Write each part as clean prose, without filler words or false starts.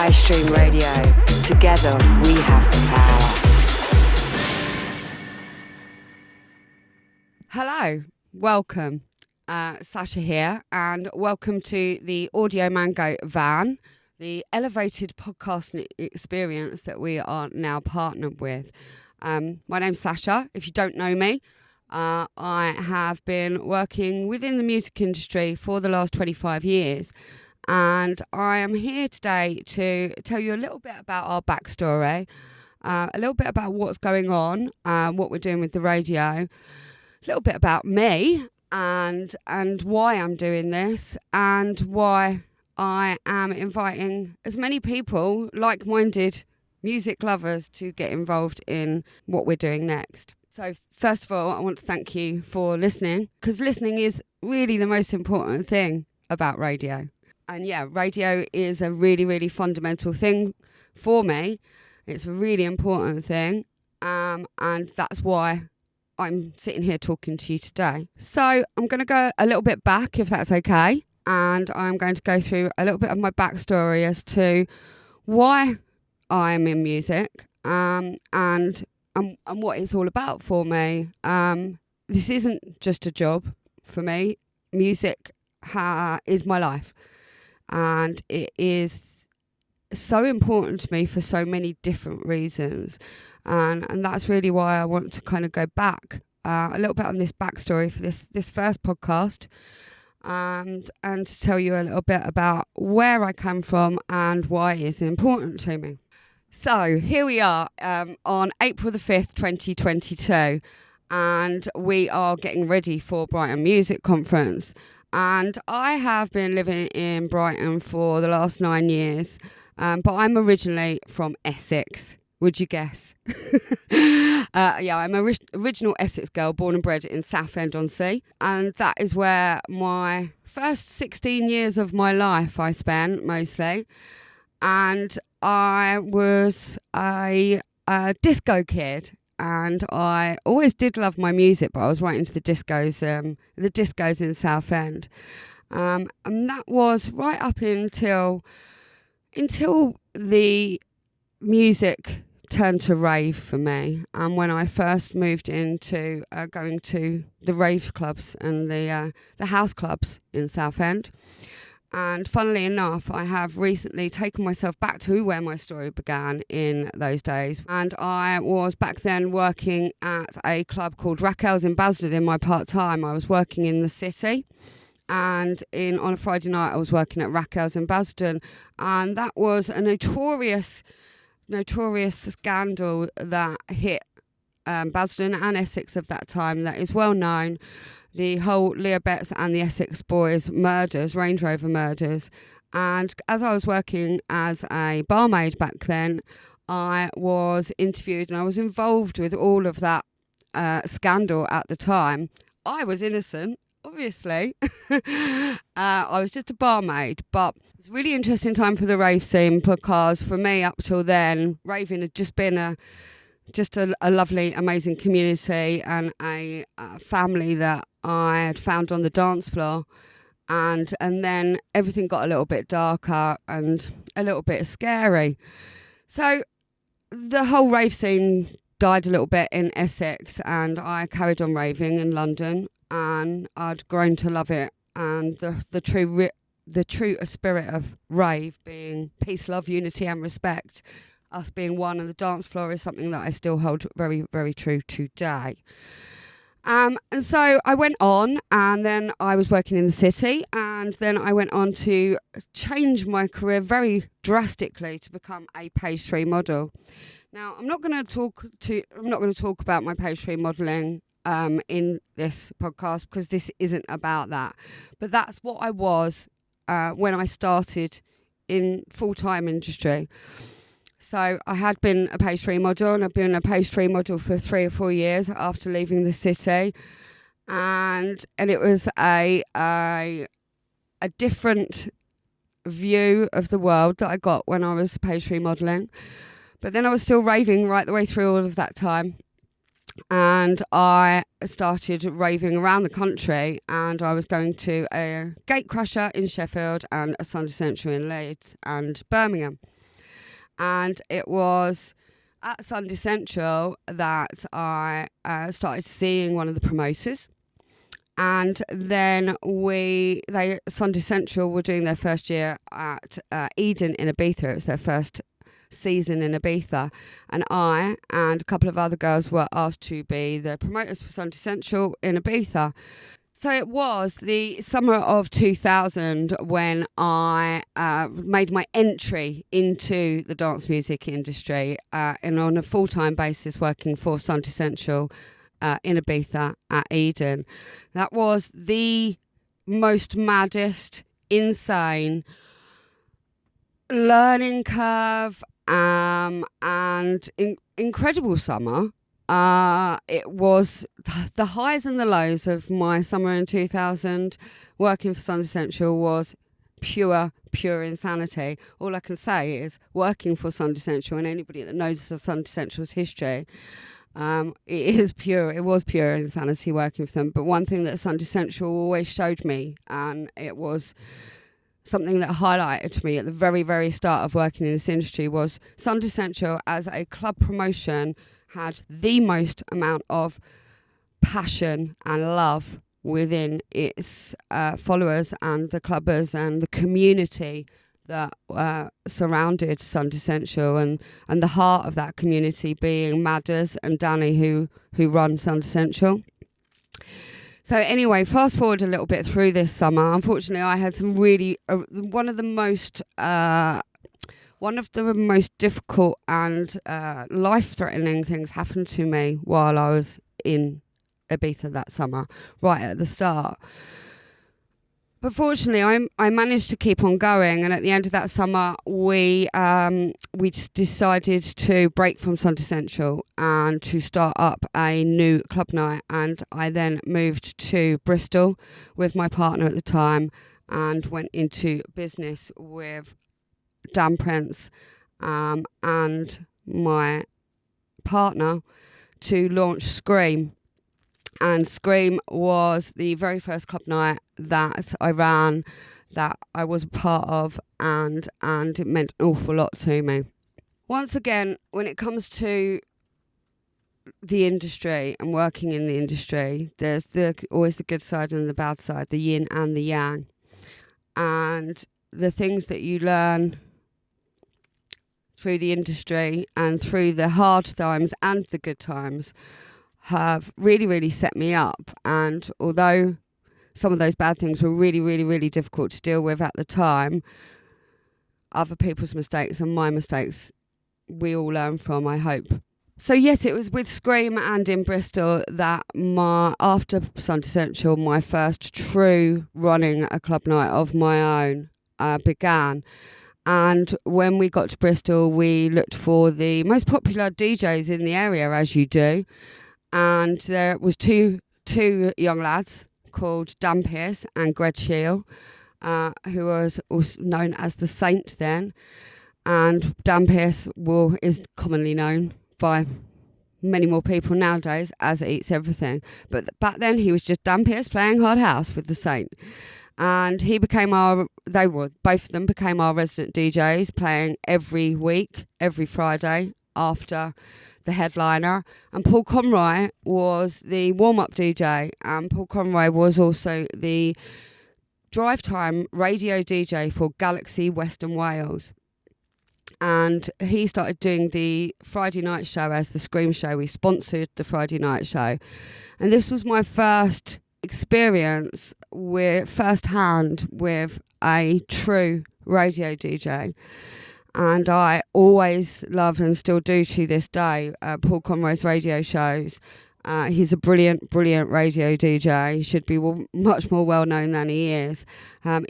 Istreem Radio. Together we have the power. Hello, welcome. Sacha here, and welcome to the Audio Mango van, the elevated podcasting experience that we are now partnered with. My name's Sacha. If you don't know me, I have been working within the music industry for the last 25 years. And I am here today to tell you a little bit about our backstory, a little bit about what's going on, what we're doing with the radio, a little bit about me and why I'm doing this, and why I am inviting as many people, like-minded music lovers, to get involved in what we're doing next. So first of all, I want to thank you for listening, because listening is really the most important thing about radio. And yeah, radio is a really, really fundamental thing for me. It's a really important thing. And that's why I'm sitting here talking to you today. So I'm going to go a little bit back, if that's okay. And I'm going to go through a little bit of my backstory as to why I'm in music and what it's all about for me. This isn't just a job for me. Music is my life. And it is so important to me for so many different reasons. And that's really why I want to kind of go back a little bit on this backstory for this first podcast, and to tell you a little bit about where I come from and why it's important to me. So here we are on April the 5th, 2022, and we are getting ready for Brighton Music Conference. And I have been living in Brighton for the last 9 years, but I'm originally from Essex. Would you guess? I'm an original Essex girl, born and bred in Southend-on-Sea. And that is where my first 16 years of my life I spent, mostly. And I was a disco kid. And I always did love my music, but I was right into the discos in Southend. And that was right up until the music turned to rave for me. And when I first moved into going to the rave clubs and the house clubs in Southend. And funnily enough, I have recently taken myself back to where my story began in those days. And I was back then working at a club called Raquel's in Basildon in my part-time. I was working in the city. And on a Friday night, I was working at Raquel's in Basildon. And that was a notorious scandal that hit Basildon and Essex of that time that is well known. The whole Leah Betts and the Essex Boys murders, Range Rover murders. And as I was working as a barmaid back then, I was interviewed and I was involved with all of that scandal at the time. I was innocent, obviously. I was just a barmaid, but it's a really interesting time for the rave scene, because for me up till then, raving had just been a lovely, amazing community and a family that I had found on the dance floor. And then everything got a little bit darker and a little bit scary. So the whole rave scene died a little bit in Essex, and I carried on raving in London, and I'd grown to love it. And the true spirit of rave being peace, love, unity and respect, us being one on the dance floor, is something that I still hold very, very true today. And so I went on, and then I was working in the city, and then I went on to change my career very drastically to become a page 3 model. Now, I'm not going to talk about my page 3 modelling in this podcast, because this isn't about that. But that's what I was when I started in full-time industry. So I had been a page 3 model, and I've been a page 3 model for 3 or 4 years after leaving the city. And it was a different view of the world that I got when I was page 3 modelling. But then I was still raving right the way through all of that time. And I started raving around the country, and I was going to a Gatecrasher in Sheffield and a Sunday Central in Leeds and Birmingham. And it was at Sunday Central that I started seeing one of the promoters. And then Sunday Central were doing their first year at Eden in Ibiza. It was their first season in Ibiza. And I and a couple of other girls were asked to be the promoters for Sunday Central in Ibiza. So it was the summer of 2000 when I made my entry into the dance music industry and on a full-time basis working for Sunday Central in Ibiza at Eden. That was the most maddest, insane learning curve and incredible summer. It was the highs and the lows of my summer in 2000 working for Sunday Central was pure insanity. All I can say is working for Sunday Central, and anybody that knows Sunday Central's history, it was pure insanity working for them. But one thing that Sunday Central always showed me, and it was something that highlighted to me at the very, very start of working in this industry, was Sunday Central as a club promotion had the most amount of passion and love within its followers and the clubbers and the community that surrounded Sunday Central, and the heart of that community being Madders and Danny who run Sunday Central. So anyway, fast forward a little bit through this summer. Unfortunately, I had some really one of the most difficult and life-threatening things happened to me while I was in Ibiza that summer, right at the start. But fortunately, I managed to keep on going, and at the end of that summer, we decided to break from Sunday Central and to start up a new club night. And I then moved to Bristol with my partner at the time and went into business with Dan Prince and my partner to launch Scream. And Scream was the very first club night that I ran, that I was a part of, and it meant an awful lot to me. Once again, when it comes to the industry and working in the industry, there's always the good side and the bad side, the yin and the yang. And the things that you learn through the industry and through the hard times and the good times have really, really set me up. And although some of those bad things were really, really, really difficult to deal with at the time, other people's mistakes and my mistakes we all learn from, I hope. So yes, it was with Scream and in Bristol that after Sunday Central, my first true running a club night of my own began. And when we got to Bristol, we looked for the most popular DJs in the area, as you do. And there was two young lads called Dan Pearce and Greg Shield, who was also known as the Saint then. And Dan Pearce is commonly known by many more people nowadays as Eats Everything. But back then he was just Dan Pearce playing hard house with the Saint. And both of them became our resident DJs, playing every week, every Friday after the headliner. And Paul Conroy was the warm-up DJ, and Paul Conroy was also the drive time radio DJ for Galaxy Western Wales. And he started doing the Friday night show as the Scream Show. We sponsored the Friday night show. And this was my first experience firsthand with a true radio DJ. And I always love and still do to this day Paul Conroy's radio shows. He's a brilliant, brilliant radio DJ. He should be much more well known than he is.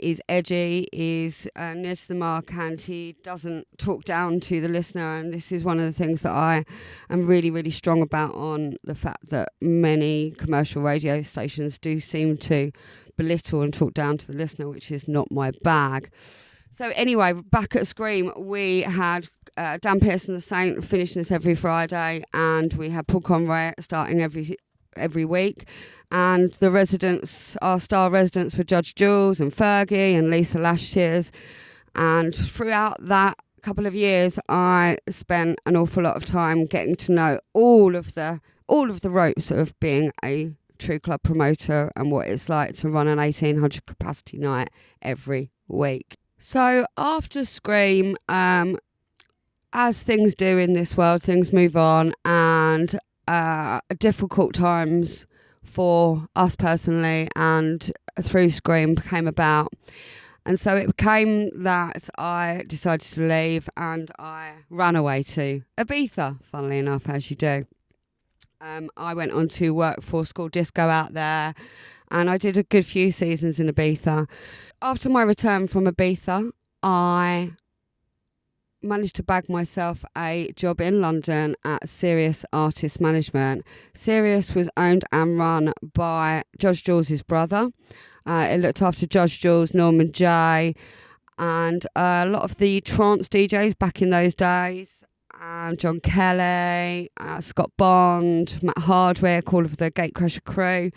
He's edgy, he's near to the mark, and he doesn't talk down to the listener. And this is one of the things that I am really, really strong about, on the fact that many commercial radio stations do seem to belittle and talk down to the listener, which is not my bag. So anyway, back at Scream, we had Dan Pearce and the Saint finishing us every Friday, and we had Paul Conroy starting every week. And the residents, our star residents, were Judge Jules and Fergie and Lisa Lashes. And throughout that couple of years, I spent an awful lot of time getting to know all of the ropes of being a true club promoter and what it's like to run an 1800 capacity night every week. So after Scream, as things do in this world, things move on, and difficult times for us personally and through Scream came about. And so it became that I decided to leave and I ran away to Ibiza, funnily enough, as you do. I went on to work for School Disco out there, and I did a good few seasons in Ibiza. After my return from Ibiza, I managed to bag myself a job in London at Serious Artist Management. Serious was owned and run by Judge Jules' brother. It looked after Judge Jules, Norman J, and a lot of the trance DJs back in those days. John Kelly, Scott Bond, Matt Hardwick, all of the Gatecrasher crew.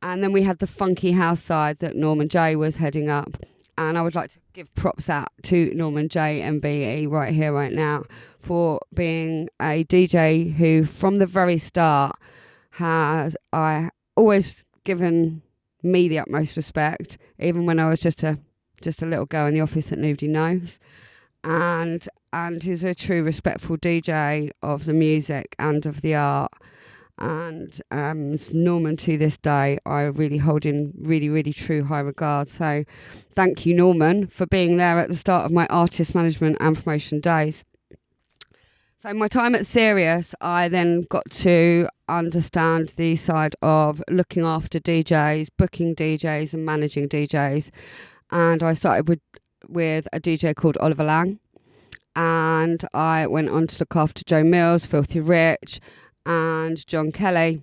And then we had the funky house side that Norman J was heading up. And I would like to give props out to Norman J and BE right here, right now, for being a DJ who, from the very start, I always given me the utmost respect, even when I was just a little girl in the office that nobody knows. And he's a true respectful DJ of the music and of the art. And Norman, to this day, I really hold in really, really true high regard. So thank you, Norman, for being there at the start of my artist management and promotion days. So my time at Sirius, I then got to understand the side of looking after DJs, booking DJs and managing DJs. And I started with a DJ called Oliver Lang. And I went on to look after Joe Mills, Filthy Rich and John Kelly.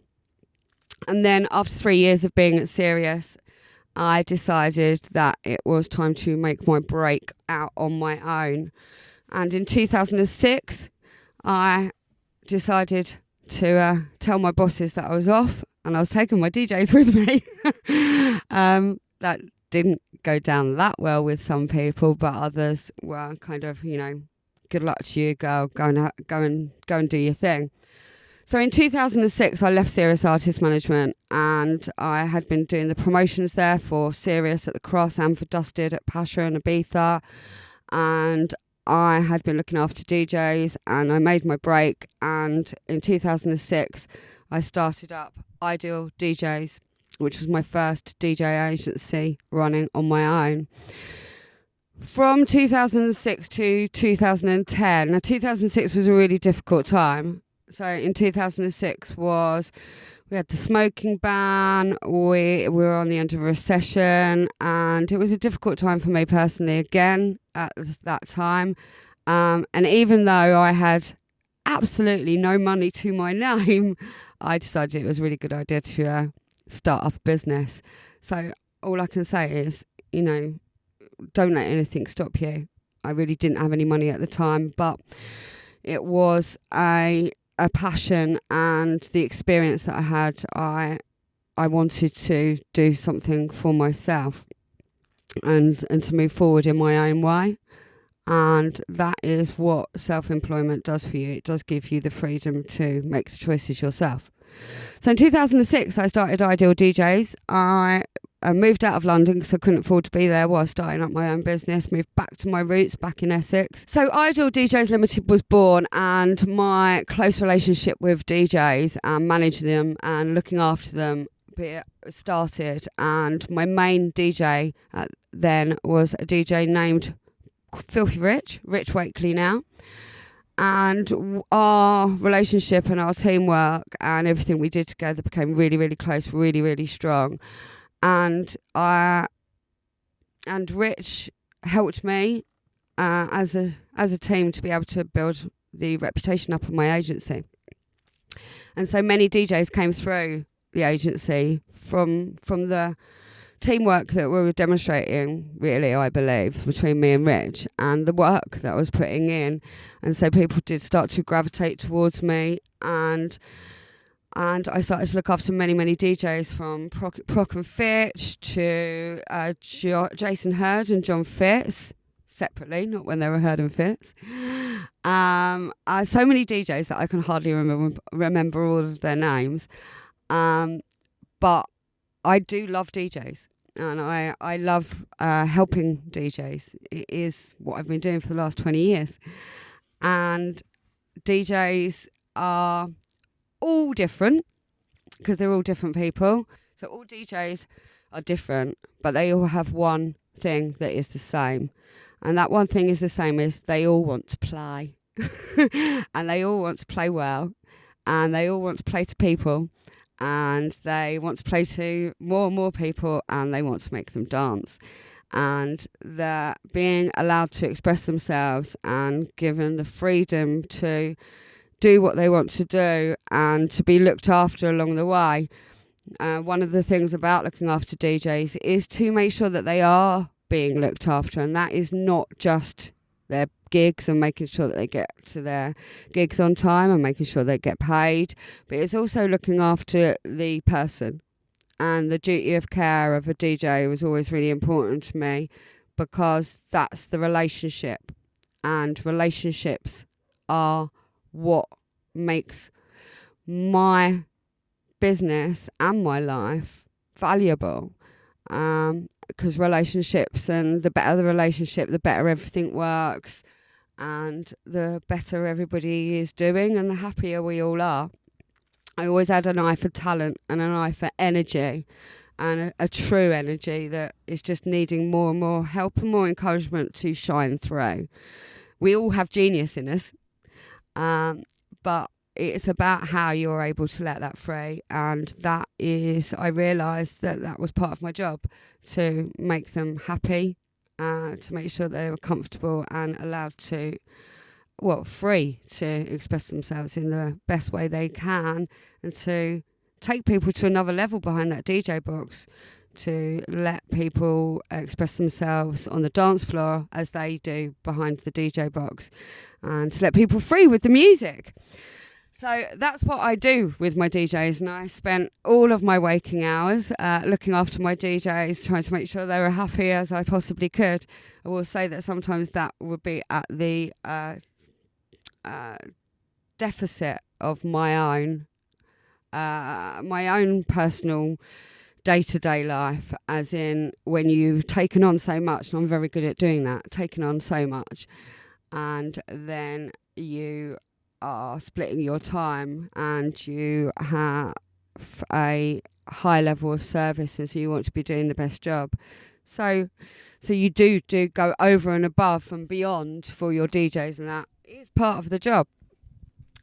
And then after 3 years of being at Sirius, I decided that it was time to make my break out on my own. And in 2006, I decided to tell my bosses that I was off and I was taking my DJs with me. That didn't go down that well with some people, but others were kind of, good luck to you, girl, go and do your thing. So in 2006, I left Serious Artist Management and I had been doing the promotions there for Serious at the Cross and for Dusted at Pasha and Ibiza. And I had been looking after DJs and I made my break. And in 2006, I started up Ideal DJs, which was my first DJ agency running on my own. From 2006 to 2010, now 2006 was a really difficult time. So in 2006 we had the smoking ban, we were on the end of a recession, and it was a difficult time for me personally again at that time. And even though I had absolutely no money to my name, I decided it was a really good idea to start up a business. So all I can say is, don't let anything stop you. I really didn't have any money at the time, but it was a passion, and the experience that I had, I wanted to do something for myself and to move forward in my own way. And that is what self-employment does for you. It does give you the freedom to make the choices yourself. So in 2006, I started Ideal DJs. I moved out of London because I couldn't afford to be there while starting up my own business, moved back to my roots back in Essex. So Ideal DJs Limited was born, and my close relationship with DJs and managing them and looking after them started. And my main DJ then was a DJ named Filthy Rich Wakely now. And our relationship and our teamwork and everything we did together became really, really close, really, really strong. And Rich helped me as a team to be able to build the reputation up of my agency. And so many DJs came through the agency from the teamwork that we were demonstrating, really, I believe, between me and Rich, and the work that I was putting in. And so people did start to gravitate towards me, and I started to look after many, many DJs, from Proc and Fitch to Jason Hurd and John Fitz. separately, not when they were herding fits. So many DJs that I can hardly remember all of their names. But I do love DJs, and I love helping DJs. It is what I've been doing for the last 20 years. And DJs are all different because they're all different people. So all DJs are different, but they all have one thing that is the same. And that one thing is the same is they all want to play. And they all want to play well. And they all want to play to people. And they want to play to more and more people. And they want to make them dance. And they're being allowed to express themselves and given the freedom to do what they want to do and to be looked after along the way. One of the things about looking after DJs is to make sure that they are being looked after, and that is not just their gigs and making sure that they get to their gigs on time and making sure they get paid, but it's also looking after the person. And the duty of care of a DJ was always really important to me because that's the relationship, and relationships are what makes my business and my life valuable, because relationships, and the better the relationship, the better everything works, and the better everybody is doing and the happier we all are. I always had an eye for talent and an eye for energy, and a true energy that is just needing more and more help and more encouragement to shine through. We all have genius in us, but it's about how you're able to let that free. And that is, I realised that was part of my job, to make them happy, to make sure they were comfortable and allowed to, free to express themselves in the best way they can, and to take people to another level behind that DJ box, to let people express themselves on the dance floor as they do behind the DJ box, and to let people free with the music. So that's what I do with my DJs, and I spent all of my waking hours looking after my DJs, trying to make sure they were happy as I possibly could. I will say that sometimes that would be at the deficit of my own personal day-to-day life, as in when you've taken on so much, and I'm very good at doing that, taking on so much, and then you are splitting your time and you have a high level of service, and so you want to be doing the best job. So you do go over and above and beyond for your DJs, and that is part of the job.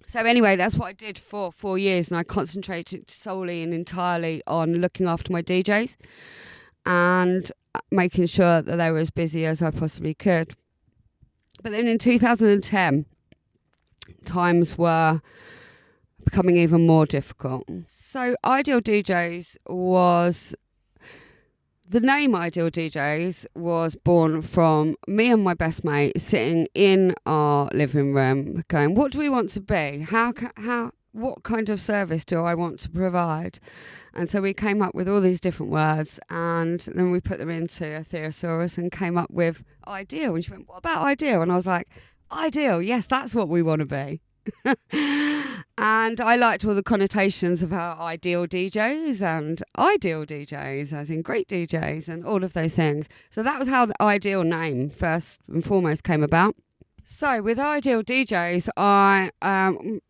So anyway, that's what I did for 4 years, and I concentrated solely and entirely on looking after my DJs and making sure that they were as busy as I possibly could. But then in 2010, times were becoming even more difficult. So Ideal DJs was... The name Ideal DJs was born from me and my best mate sitting in our living room going, what do we want to be? What kind of service do I want to provide? And so we came up with all these different words, and then we put them into a thesaurus and came up with Ideal. And she went, what about Ideal? And I was like, Ideal, yes, that's what we want to be. And I liked all the connotations of how ideal DJs and ideal DJs, as in great DJs, and all of those things. So that was how the Ideal name first and foremost came about. So with Ideal DJs, I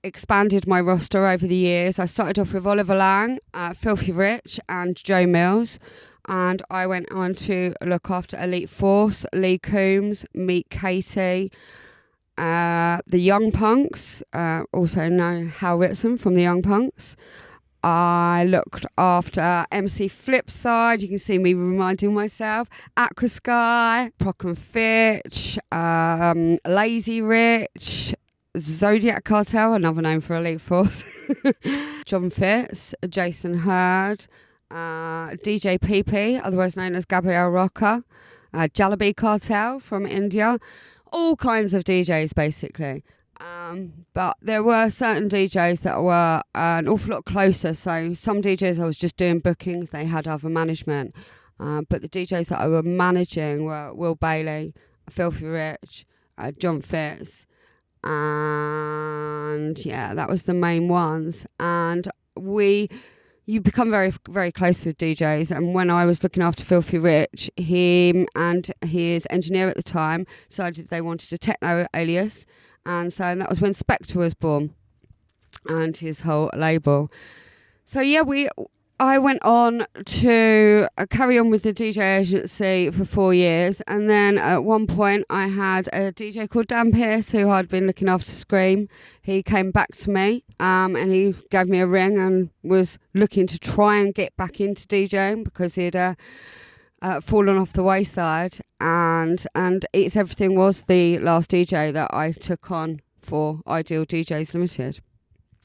expanded my roster over the years. I started off with Oliver Lang, Filthy Rich and Joe Mills. And I went on to look after Elite Force, Lee Coombs, Meet Katie, the Young Punks, also known Hal Ritson from the Young Punks. I looked after MC Flipside, you can see me reminding myself, Aqua Sky, Proc and Fitch, Lazy Rich, Zodiac Cartel, another name for Elite Force, John Fitz, Jason Hurd, DJ PP, otherwise known as Gabrielle Rocker, Jalebi Cartel from India. All kinds of DJs, basically. But there were certain DJs that were an awful lot closer. So some DJs I was just doing bookings. They had other management. But the DJs that I were managing were Will Bailey, Filthy Rich, John Fitz, and yeah, that was the main ones. And you become very, very close with DJs. And when I was looking after Filthy Rich, him and his engineer at the time decided they wanted a techno alias. And so that was when Spectre was born and his whole label. So yeah, I went on to carry on with the DJ agency for 4 years, and then at one point I had a DJ called Dan Pearce who I'd been looking after Scream. He came back to me and he gave me a ring and was looking to try and get back into DJing because he'd fallen off the wayside, and It's Everything was the last DJ that I took on for Ideal DJs Limited,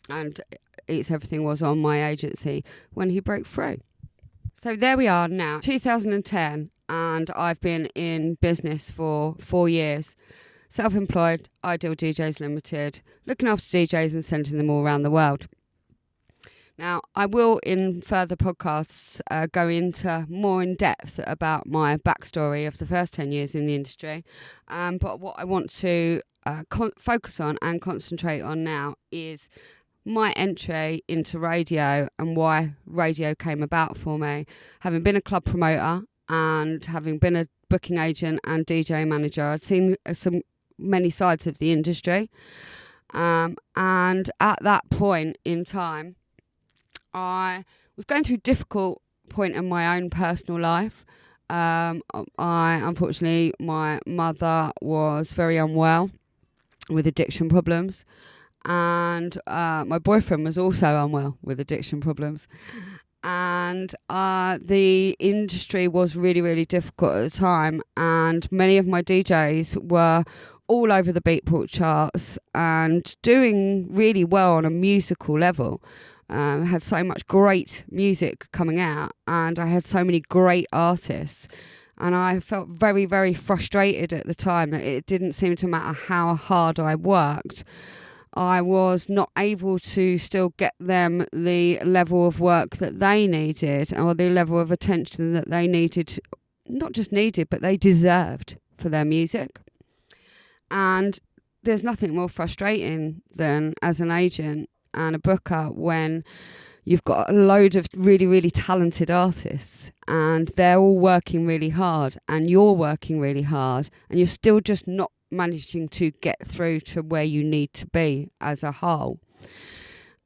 and It's Everything was on my agency when he broke through. So there we are now, 2010, and I've been in business for 4 years. Self-employed, Ideal DJs Limited, looking after DJs and sending them all around the world. Now, I will, in further podcasts, go into more in depth about my backstory of the first 10 years in the industry. But what I want to focus on and concentrate on now is my entry into radio and why radio came about for me. Having been a club promoter and having been a booking agent and DJ manager, I'd seen many sides of the industry. And at that point in time, I was going through a difficult point in my own personal life. Unfortunately, my mother was very unwell with addiction problems. And my boyfriend was also unwell with addiction problems. And the industry was really, really difficult at the time. And many of my DJs were all over the Beatport charts and doing really well on a musical level. Had so much great music coming out, and I had so many great artists. And I felt very, very frustrated at the time that it didn't seem to matter how hard I worked. I was not able to still get them the level of work that they needed, or the level of attention that they needed, not just needed, but they deserved for their music. And there's nothing more frustrating than, as an agent and a booker, when you've got a load of really, really talented artists and they're all working really hard and you're working really hard and you're still just not managing to get through to where you need to be as a whole.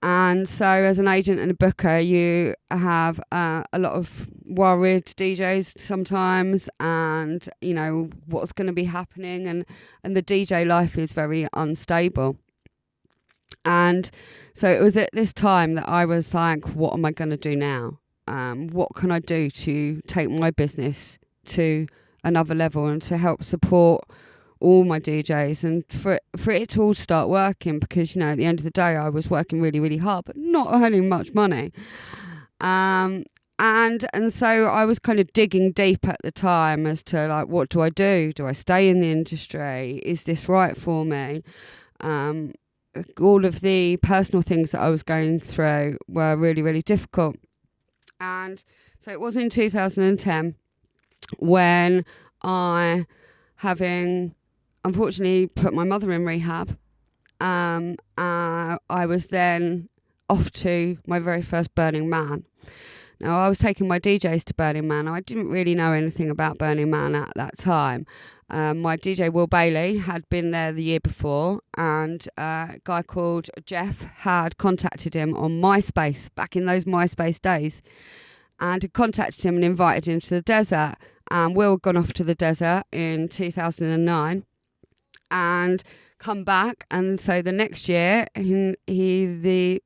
And so as an agent and a booker, you have a lot of worried DJs sometimes, and you know what's going to be happening, and the DJ life is very unstable. And so it was at this time that I was like, what am I going to do now? What can I do to take my business to another level and to help support all my DJs and for it to all start working? Because, you know, at the end of the day, I was working really, really hard, but not earning much money. And so I was kind of digging deep at the time as to, like, what do I do? Do I stay in the industry? Is this right for me? All of the personal things that I was going through were really, really difficult. And so it was in 2010 when I, having unfortunately put my mother in rehab, I was then off to my very first Burning Man. Now, I was taking my DJs to Burning Man. I didn't really know anything about Burning Man at that time. My DJ Will Bailey had been there the year before, and a guy called Jeff had contacted him on MySpace back in those MySpace days, and had contacted him and invited him to the desert. And Will had gone off to the desert in 2009 and come back. And so the next year,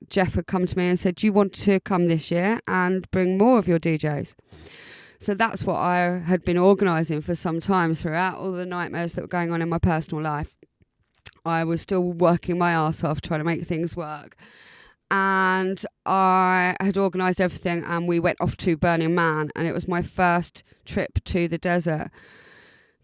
Jeff had come to me and said, do you want to come this year and bring more of your DJs? So that's what I had been organising for some time throughout all the nightmares that were going on in my personal life. I was still working my arse off trying to make things work. And I had organised everything, and we went off to Burning Man, and it was my first trip to the desert.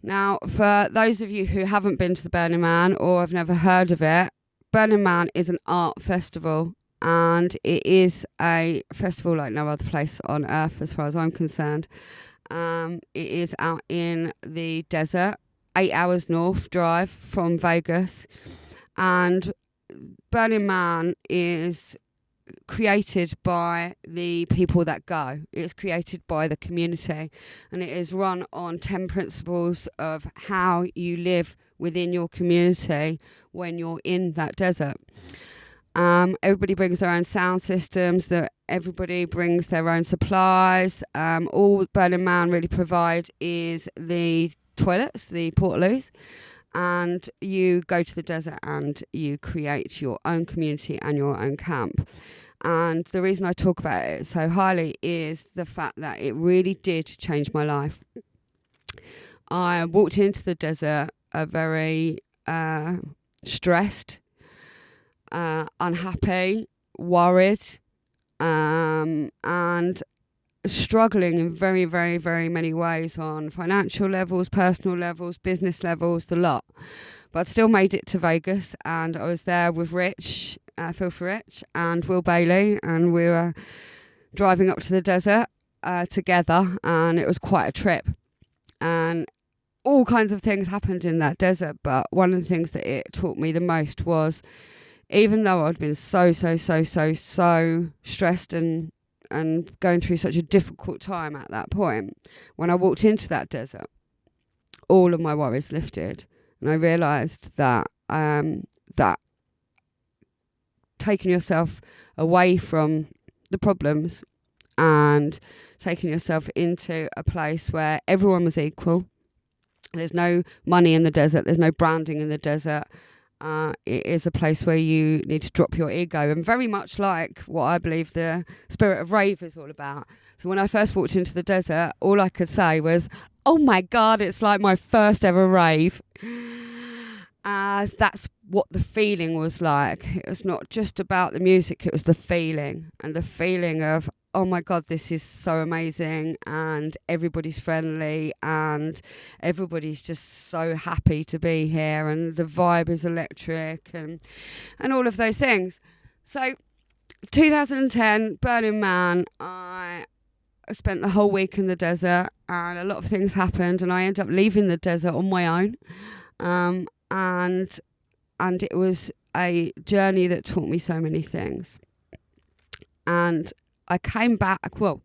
Now, for those of you who haven't been to the Burning Man or have never heard of it, Burning Man is an art festival, and it is a festival like no other place on earth as far as I'm concerned. It is out in the desert, 8 hours north drive from Vegas. And Burning Man is created by the people that go. It's created by the community, and it is run on 10 principles of how you live within your community when you're in that desert. Everybody brings their own sound systems, that everybody brings their own supplies. All Burning Man really provide is the toilets, the portaloos, and you go to the desert and you create your own community and your own camp. And the reason I talk about it so highly is the fact that it really did change my life. I walked into the desert a very stressed, unhappy, worried, and struggling in very, very, very many ways on financial levels, personal levels, business levels, the lot. But still made it to Vegas, and I was there with Rich, Filthy Rich, and Will Bailey, and we were driving up to the desert together, and it was quite a trip. And all kinds of things happened in that desert, but one of the things that it taught me the most was, even though I'd been so stressed and going through such a difficult time at that point, when I walked into that desert, all of my worries lifted, and I realised that that taking yourself away from the problems and taking yourself into a place where everyone was equal. There's no money in the desert. There's no branding in the desert. It is a place where you need to drop your ego, and very much like what I believe the spirit of rave is all about. So when I first walked into the desert, all I could say was, oh my God, it's like my first ever rave. As that's what the feeling was like. It was not just about the music, it was the feeling, and the feeling of, oh my God, this is so amazing, and everybody's friendly, and everybody's just so happy to be here, and the vibe is electric, and all of those things. So 2010, Burning Man, I spent the whole week in the desert, and a lot of things happened, and I ended up leaving the desert on my own. And it was a journey that taught me so many things. And I came back, well,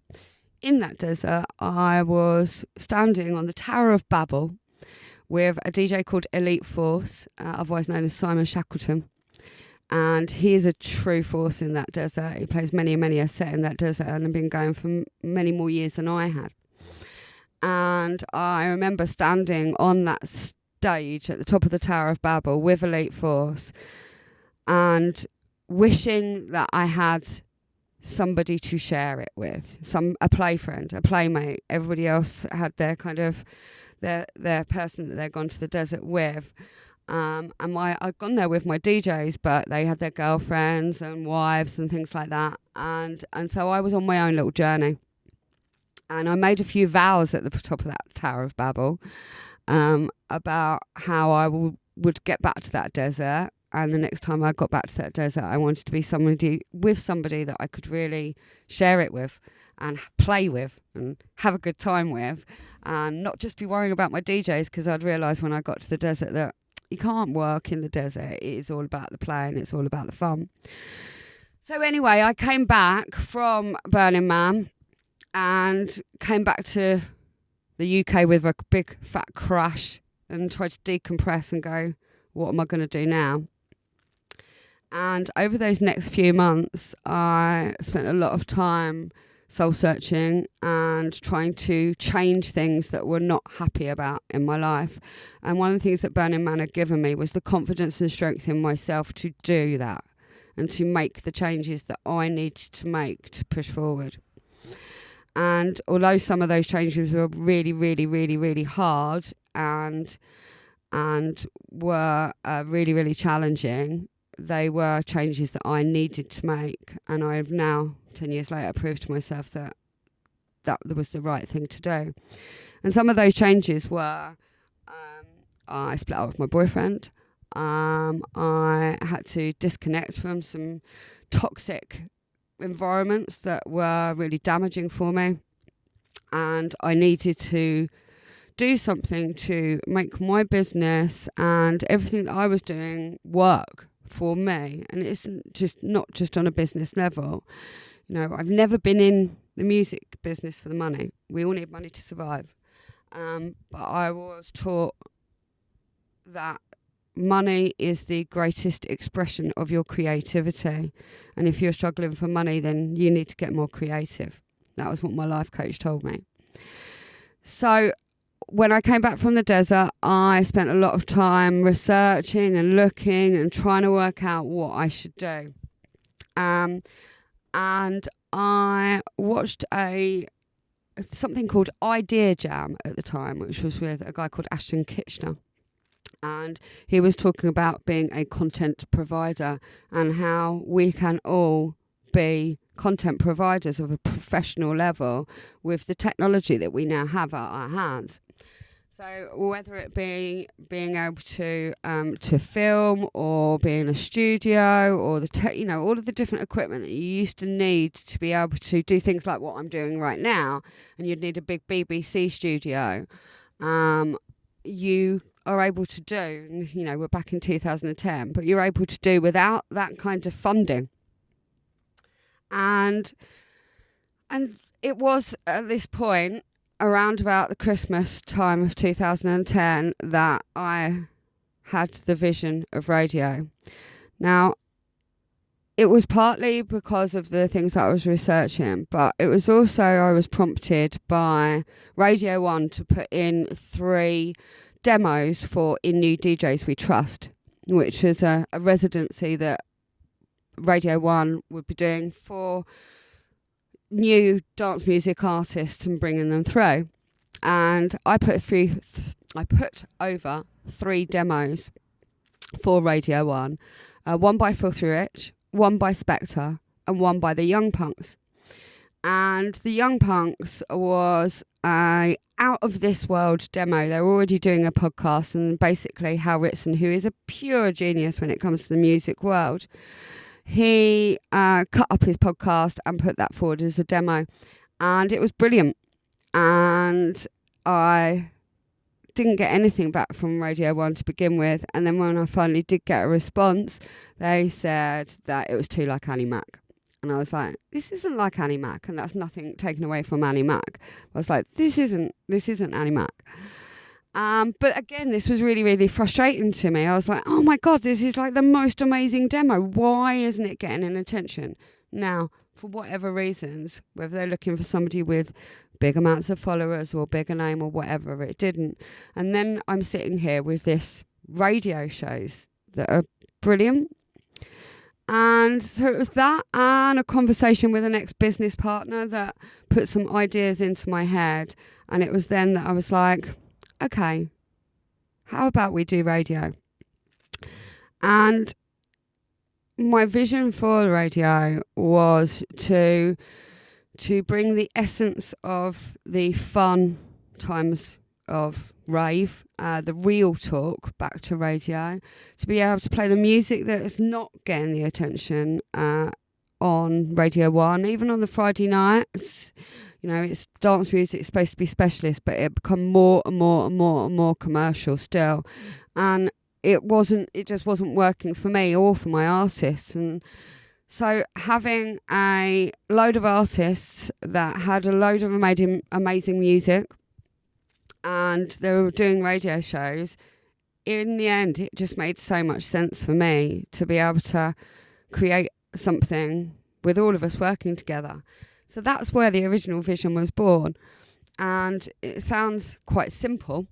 in that desert, I was standing on the Tower of Babel with a DJ called Elite Force, otherwise known as Simon Shackleton. And he is a true force in that desert. He plays many a set in that desert, and had been going for many more years than I had. And I remember standing on that stage at the top of the Tower of Babel with Elite Force and wishing that I had somebody to share it with, a play friend, a playmate. Everybody else had their kind of their person that they'd gone to the desert with. And I'd gone there with my DJs, but they had their girlfriends and wives and things like that. And so I was on my own little journey. And I made a few vows at the top of that Tower of Babel about how I would get back to that desert. And the next time I got back to that desert, I wanted to be somebody that I could really share it with and play with and have a good time with, and not just be worrying about my DJs, because I'd realised when I got to the desert that you can't work in the desert. It is all about the play and it's all about the fun. So anyway, I came back from Burning Man and came back to the UK with a big fat crash and tried to decompress and go, what am I going to do now? And over those next few months, I spent a lot of time soul searching and trying to change things that were not happy about in my life. And one of the things that Burning Man had given me was the confidence and strength in myself to do that and to make the changes that I needed to make to push forward. And although some of those changes were really, really, really, really hard and were really, really challenging, they were changes that I needed to make. And I have now, 10 years later, proved to myself that was the right thing to do. And some of those changes were, I split up with my boyfriend. I had to disconnect from some toxic environments that were really damaging for me. And I needed to do something to make my business and everything that I was doing work for me. And it's not just on a business level. You know, I've never been in the music business for the money. We all need money to survive. But I was taught that money is the greatest expression of your creativity. And if you're struggling for money, then you need to get more creative. That was what my life coach told me. So when I came back from the desert, I spent a lot of time researching and looking and trying to work out what I should do. And I watched something called Idea Jam at the time, which was with a guy called Ashton Kitchener. And he was talking about being a content provider and how we can all be content providers of a professional level with the technology that we now have at our hands. So whether it be being able to film or be in a studio or all of the different equipment that you used to need to be able to do things like what I'm doing right now, and you'd need a big BBC studio, you are able to do, you know, we're back in 2010, but you're able to do without that kind of funding. And it was at this point, around about the Christmas time of 2010, that I had the vision of radio. Now, it was partly because of the things that I was researching, but it was also, I was prompted by Radio 1 to put in 3 demos for In New DJs We Trust, which is a residency that Radio 1 would be doing for new dance music artists and bringing them through. And I put over 3 demos for Radio 1, one by Filthy Rich, one by Spectre, and one by the Young Punks. And the Young Punks was a out of this world demo. They were already doing a podcast, and basically Hal Ritson, who is a pure genius when it comes to the music world, he cut up his podcast and put that forward as a demo, and it was brilliant. And I didn't get anything back from Radio 1 to begin with, and then when I finally did get a response, they said that it was too like Annie Mac. And I was like, this isn't like Annie Mac, and that's nothing taken away from Annie Mac. I was like, this isn't Annie Mac. But again, this was really, really frustrating to me. I was like, oh my God, this is like the most amazing demo. Why isn't it getting any attention? Now, for whatever reasons, whether they're looking for somebody with big amounts of followers or bigger name or whatever, it didn't. And then I'm sitting here with this radio shows that are brilliant. And so it was that and a conversation with an ex-business partner that put some ideas into my head. And it was then that I was like, okay, how about we do radio? And my vision for the radio was to bring the essence of the fun times of rave, the real talk, back to radio, to be able to play the music that is not getting the attention on Radio 1, even on the Friday nights. You know, it's dance music, it's supposed to be specialist, but it become more and more and more and more commercial still. And it just wasn't working for me or for my artists. And so having a load of artists that had a load of amazing music and they were doing radio shows, in the end, it just made so much sense for me to be able to create something with all of us working together. So that's where the original vision was born. And it sounds quite simple,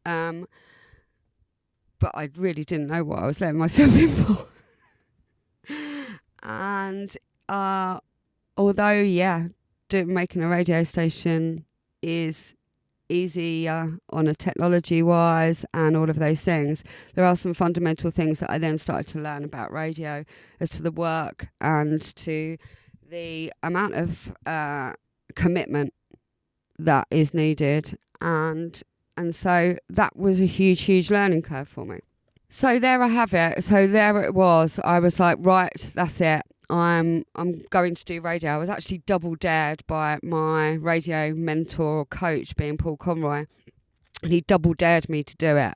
but I really didn't know what I was letting myself in for. And although, making a radio station is easier on a technology-wise and all of those things, there are some fundamental things that I then started to learn about radio as to the work and to the amount of commitment that is needed, and so that was a huge learning curve for me. So there I have it. So there it was. I was like, right, that's it. I'm going to do radio. I was actually double dared by my radio mentor or coach, being Paul Conroy. and he double dared me to do it,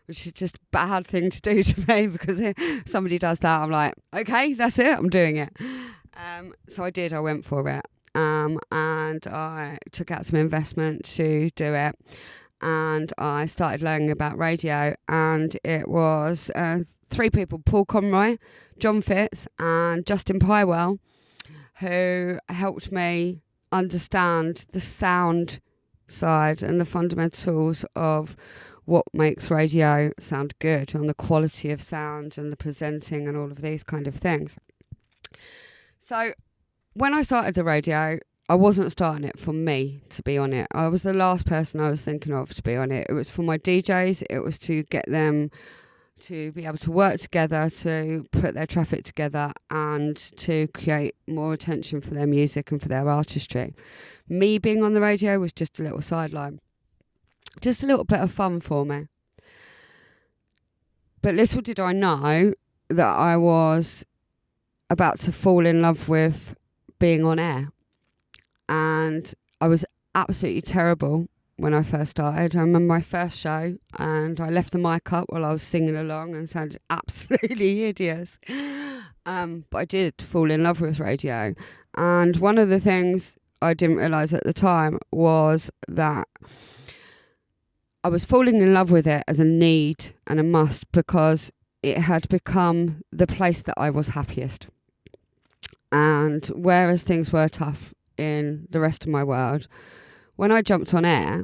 which is just a bad thing to do to me, because if somebody does that, I'm like, okay, that's it, I'm doing it. So I did, I went for it. And I took out some investment to do it. And I started learning about radio, and it was 3 people, Paul Conroy, John Fitz and Justin Pywell, who helped me understand the sound side and the fundamentals of what makes radio sound good, and the quality of sound and the presenting and all of these kind of things. So when I started the radio, I wasn't starting it for me to be on it. I was the last person I was thinking of to be on it. It was for my DJs. It was to get them to be able to work together, to put their traffic together, and to create more attention for their music and for their artistry. Me being on the radio was just a little sideline. Just a little bit of fun for me. But little did I know that I was about to fall in love with being on air. And I was absolutely terrible when I first started. I remember my first show, and I left the mic up while I was singing along and sounded absolutely hideous. But I did fall in love with radio. And one of the things I didn't realise at the time was that I was falling in love with it as a need and a must, because it had become the place that I was happiest. And whereas things were tough in the rest of my world, when I jumped on air,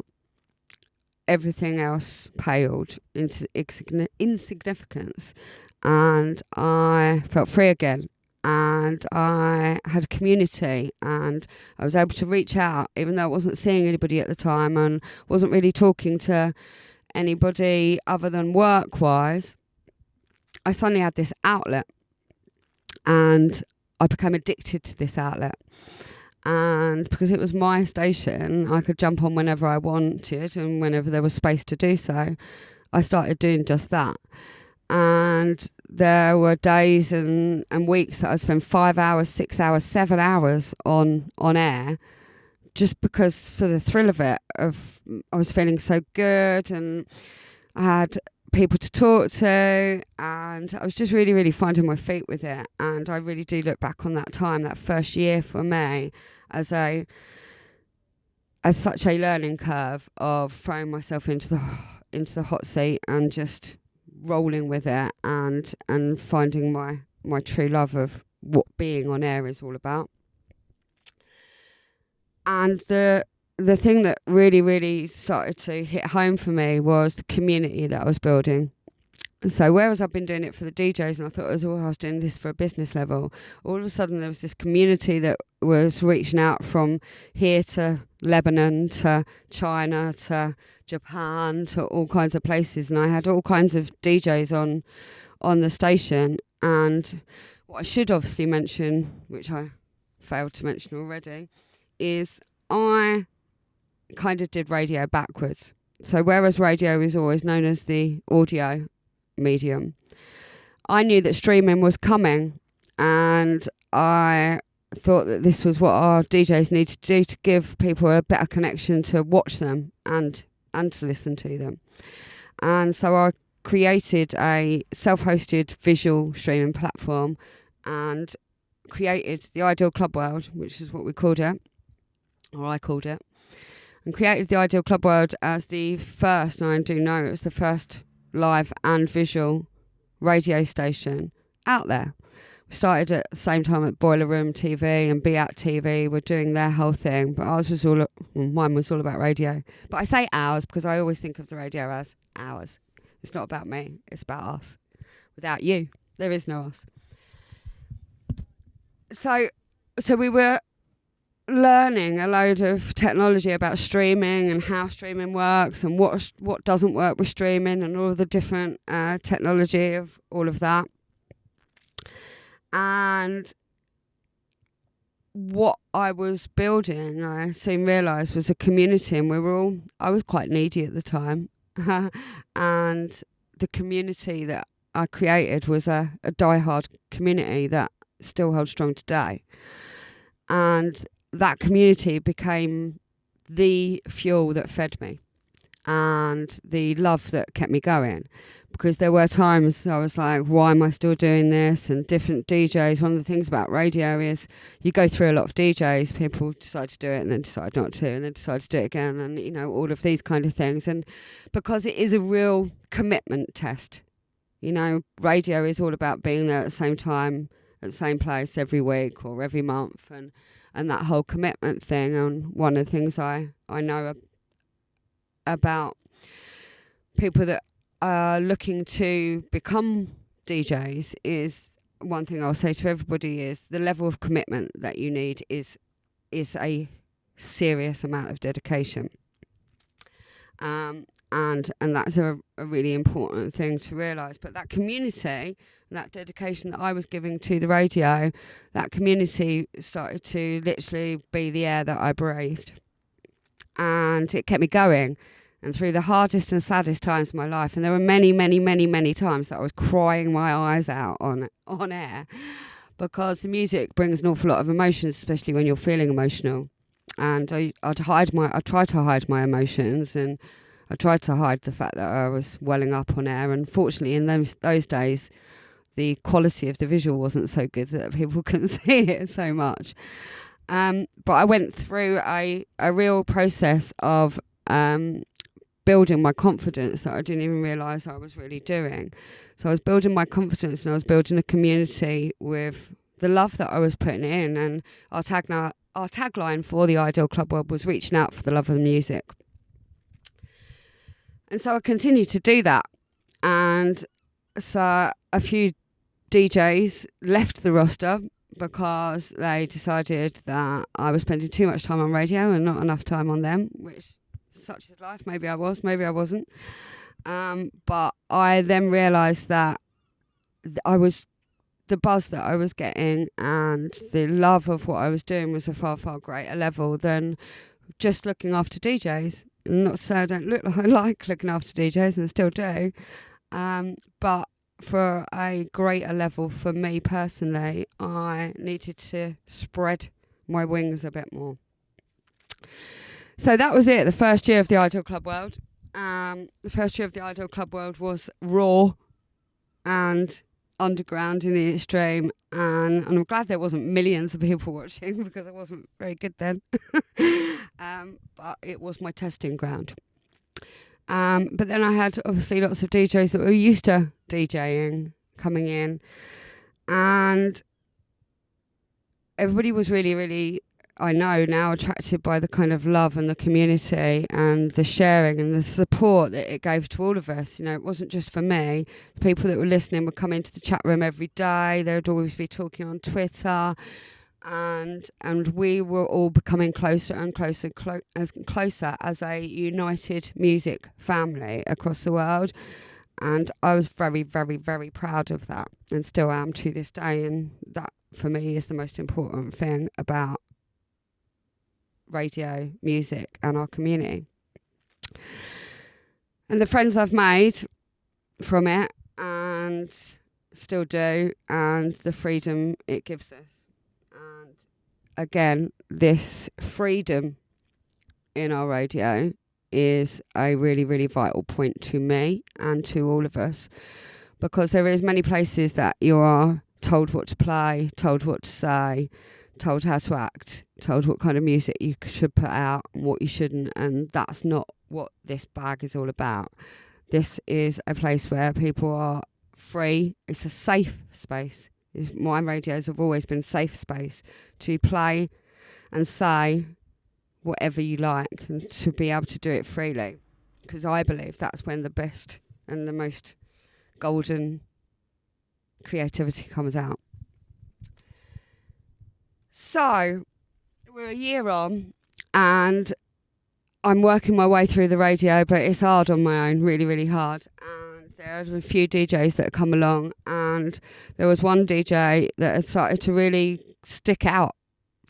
everything else paled into insignificance, and I felt free again, and I had a community, and I was able to reach out, even though I wasn't seeing anybody at the time and wasn't really talking to anybody other than work-wise. I suddenly had this outlet, and I became addicted to this outlet. And because it was my station, I could jump on whenever I wanted and whenever there was space to do so. I started doing just that. And there were days and weeks that I'd spend 5 hours, 6 hours, 7 hours on air, just because for the thrill of it, I was feeling so good, and I had people to talk to, and I was just really, really finding my feet with it. And I really do look back on that time, that first year for me, as such a learning curve of throwing myself into the hot seat and just rolling with it, and finding my true love of what being on air is all about. And the thing that really, really started to hit home for me was the community that I was building. So whereas I've been doing it for the DJs, and I thought I was doing this for a business level, all of a sudden there was this community that was reaching out from here to Lebanon, to China, to Japan, to all kinds of places. And I had all kinds of DJs on the station. And what I should obviously mention, which I failed to mention already, is I kind of did radio backwards. So whereas radio is always known as the audio medium, I knew that streaming was coming, and I thought that this was what our DJs need to do to give people a better connection to watch them and to listen to them. And so I created a self-hosted visual streaming platform and created the Ideal Club World, which is what we called it, or I called it, and created the Ideal Club World as the first, and I do know it was the first live and visual radio station out there. We started at the same time at Boiler Room TV and Be Out TV were doing their whole thing, but mine was all about radio. But I say ours because I always think of the radio as ours. It's not about me, it's about us. Without you, there is no us. So we were learning a load of technology about streaming and how streaming works and what doesn't work with streaming and all of the different technology of all of that. And what I was building, I soon realised, was a community, and I was quite needy at the time. And the community that I created was a diehard community that still holds strong today. And that community became the fuel that fed me. and the love that kept me going, because there were times I was like, why am I still doing this? And different DJs, one of the things about radio is you go through a lot of DJs, people decide to do it and then decide not to, and then decide to do it again, and all of these kind of things. And because it is a real commitment test, radio is all about being there at the same time, at the same place every week or every month, and that whole commitment thing. And one of the things I know about people that are looking to become DJs is, one thing I'll say to everybody is the level of commitment that you need is a serious amount of dedication. And that's a really important thing to realise. But that community, that dedication that I was giving to the radio, that community started to literally be the air that I breathed. And it kept me going. And through the hardest and saddest times of my life, and there were many, many, many, many times that I was crying my eyes out on air, because the music brings an awful lot of emotions, especially when you're feeling emotional. And I tried to hide my emotions, and I tried to hide the fact that I was welling up on air. And fortunately, in those days, the quality of the visual wasn't so good that people couldn't see it so much. But I went through a real process of building my confidence that I didn't even realise I was really doing. So I was building my confidence, and I was building a community with the love that I was putting in. And our tagline for the Ideal Club World was reaching out for the love of the music. And so I continued to do that. And so a few DJs left the roster because they decided that I was spending too much time on radio and not enough time on them, which, such is life. Maybe I was, maybe I wasn't. But I then realised that the buzz that I was getting and the love of what I was doing was a far, far greater level than just looking after DJs. Not to say I don't like looking after DJs, and I still do. But for a greater level for me personally, I needed to spread my wings a bit more. So that was it, the first year of the Ideal Club World. The first year of the Ideal Club World was raw and underground in the extreme, and I'm glad there wasn't millions of people watching, because I wasn't very good then. But it was my testing ground. But then I had obviously lots of DJs that were used to DJing coming in, and everybody was really, really, I know now, attracted by the kind of love and the community and the sharing and the support that it gave to all of us. It wasn't just for me. The people that were listening would come into the chat room every day. They would always be talking on Twitter, and we were all becoming closer and closer as a united music family across the world. And I was very, very, very proud of that, and still am to this day. And that, for me, is the most important thing about radio, music, and our community. And the friends I've made from it, and still do, and the freedom it gives us. And again, this freedom in our radio is a really, really vital point to me and to all of us, because there is many places that you are told what to play, told what to say, told how to act, told what kind of music you should put out and what you shouldn't, and that's not what this bag is all about. This is a place where people are free. It's a safe space. My radios have always been a safe space to play and say whatever you like, and to be able to do it freely, because I believe that's when the best and the most golden creativity comes out. So we're a year on, and I'm working my way through the radio, but it's hard on my own, really, really hard. And there are a few DJs that have come along, and there was one DJ that had started to really stick out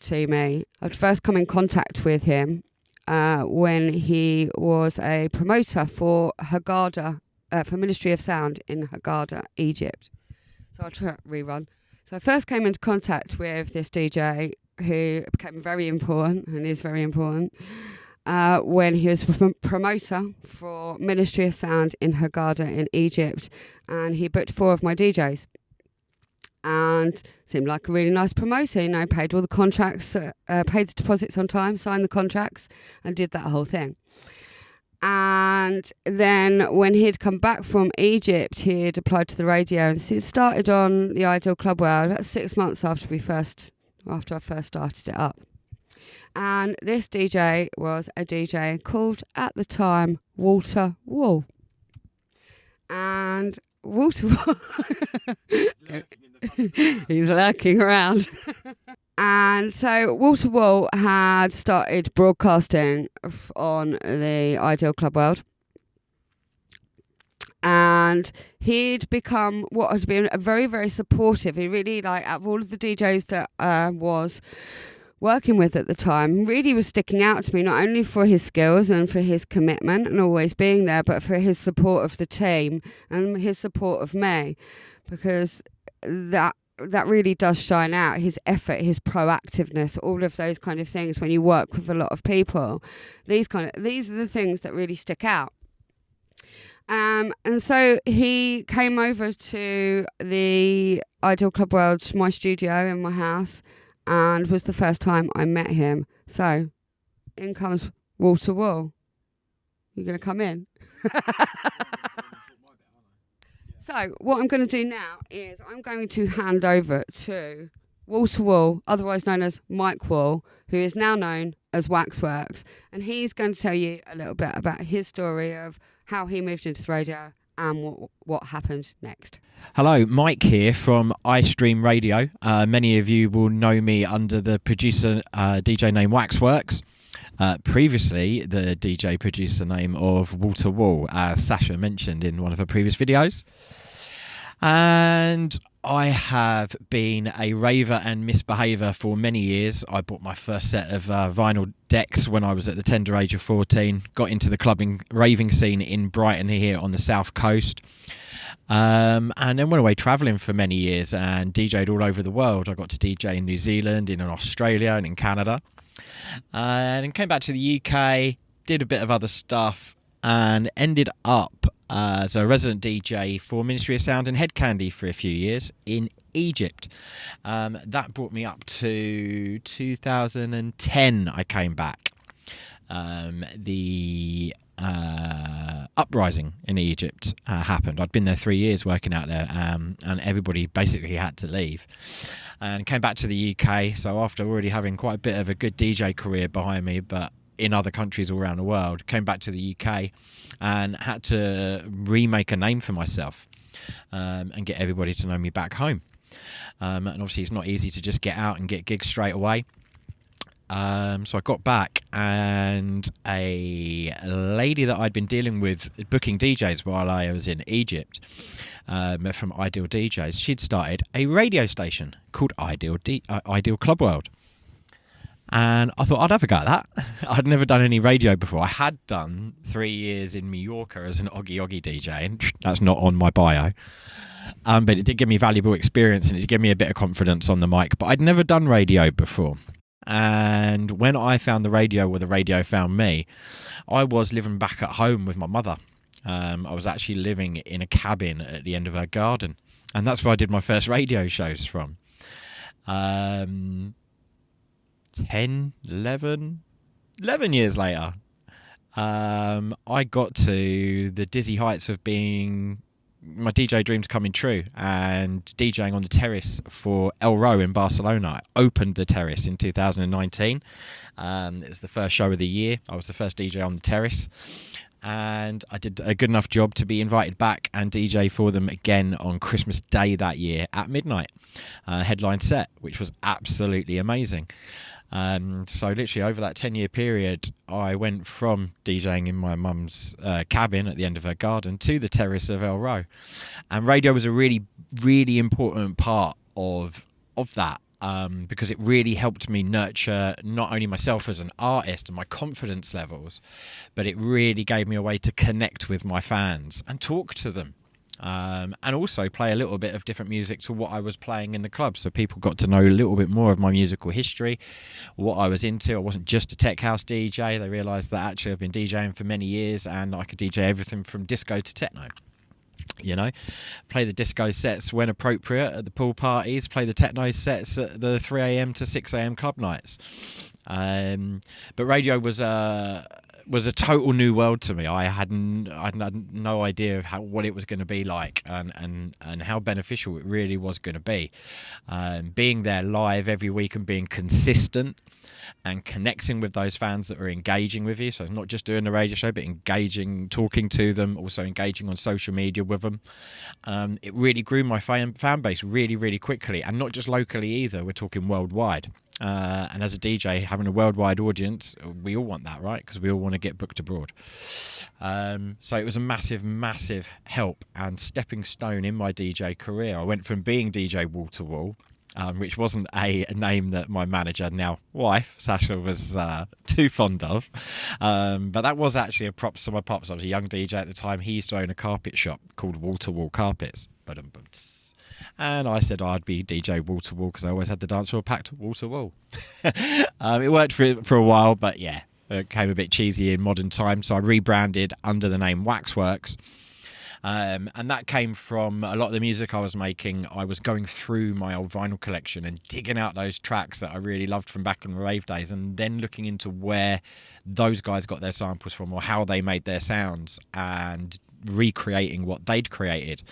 to me. I'd first come in contact with him when he was a promoter for Hurghada, for Ministry of Sound in Hurghada, Egypt. So I'll try to rerun. So I first came into contact with this DJ who became very important and is very important. when he was promoter for Ministry of Sound in Hurghada in Egypt, and he booked 4 of my DJs. And seemed like a really nice promoter, paid all the contracts, paid the deposits on time, signed the contracts, and did that whole thing. And then when he'd come back from Egypt, he'd applied to the radio and started on the Ideal Club World about 6 months after I first started it up. And this DJ was a DJ called, at the time, Walter Wall. And Walter Wall... He's lurking around. And so Walter Wall had started broadcasting on the Ideal Club World. And he'd become what had been a very, very supportive. He really, out of all of the DJs that was working with at the time, really was sticking out to me, not only for his skills and for his commitment and always being there, but for his support of the team and his support of me, because that really does shine out. His effort, his proactiveness, all of those kind of things. When you work with a lot of people, these are the things that really stick out. And so he came over to the Ideal Club World, my studio in my house, and was the first time I met him. So in comes Walter Wall. You gonna come in? So what I'm going to do now is I'm going to hand over to Walter Wall, otherwise known as Mike Wall, who is now known as Wax Worx, and he's going to tell you a little bit about his story of how he moved into the radio and what happened next. Hello, Mike here from istreem Radio. Many of you will know me under the producer DJ name Wax Worx. Previously, the DJ producer name of Walter Wall, as Sacha mentioned in one of her previous videos. And I have been a raver and misbehaver for many years. I bought my first set of vinyl decks when I was at the tender age of 14. Got into the raving scene in Brighton here on the south coast. And then went away travelling for many years and DJ'd all over the world. I got to DJ in New Zealand, in Australia and in Canada. And came back to the UK, did a bit of other stuff, and ended up as a resident DJ for Ministry of Sound and Head Candy for a few years in Egypt. That brought me up to 2010. I came back. The uprising in Egypt happened. I'd been there 3 years working out there, and everybody basically had to leave. And came back to the UK. So after already having quite a bit of a good DJ career behind me, but in other countries all around the world, came back to the UK and had to remake a name for myself and get everybody to know me back home. And obviously it's not easy to just get out and get gigs straight away. So I got back, and a lady that I'd been dealing with booking DJs while I was in Egypt from Ideal DJs, she'd started a radio station called Ideal Club World. And I thought I'd have a go at that. I'd never done any radio before. I had done 3 years in Mallorca as an Oggy DJ, and that's not on my bio. But it did give me valuable experience, and it did give me a bit of confidence on the mic. But I'd never done radio before. And when I found the radio, or the radio found me, I was living back at home with my mother. I was actually living in a cabin at the end of her garden. And that's where I did my first radio shows from. 11 years later, I got to the dizzy heights of being my DJ dreams coming true and DJing on the terrace for El Ro in Barcelona. I opened the terrace in 2019. It was the first show of the year. I was the first DJ on the terrace, and I did a good enough job to be invited back and DJ for them again on Christmas Day that year at midnight. Headline set, which was absolutely amazing. So literally over that 10-year period, I went from DJing in my mum's cabin at the end of her garden to the terrace of El Ro. And radio was a really, really important part of that, because it really helped me nurture not only myself as an artist and my confidence levels, but it really gave me a way to connect with my fans and talk to them. and also play a little bit of different music to what I was playing in the club, so people got to know a little bit more of my musical history, what I was into. I wasn't just a tech house DJ. They realised that actually I've been DJing for many years and I could DJ everything from disco to techno. You know, play the disco sets when appropriate at the pool parties, play the techno sets at the 3 a.m. to 6 a.m. club nights. But radio was a total new world to me. I had no idea of what it was going to be like, and how beneficial it really was going to be. Being there live every week and being consistent and connecting with those fans that are engaging with you. So not just doing the radio show, but engaging, talking to them, also engaging on social media with them. It really grew my fan base really, really quickly, and not just locally either. We're talking worldwide. And as a DJ, having a worldwide audience, we all want that, right? Because we all want to get booked abroad. So it was a massive, massive help and stepping stone in my DJ career. I went from being DJ wall to wall, which wasn't a name that my manager, now wife, Sacha, was too fond of. But that was actually a props to my pops. I was a young DJ at the time. He used to own a carpet shop called Wall to Wall Carpets. And I said I'd be DJ wall to wall because I always had the dance floor packed wall to wall. It worked for a while, but yeah, it became a bit cheesy in modern times. So I rebranded under the name Wax Worx. And that came from a lot of the music I was making. I was going through my old vinyl collection and digging out those tracks that I really loved from back in the rave days, and then looking into where those guys got their samples from or how they made their sounds, and recreating what they'd created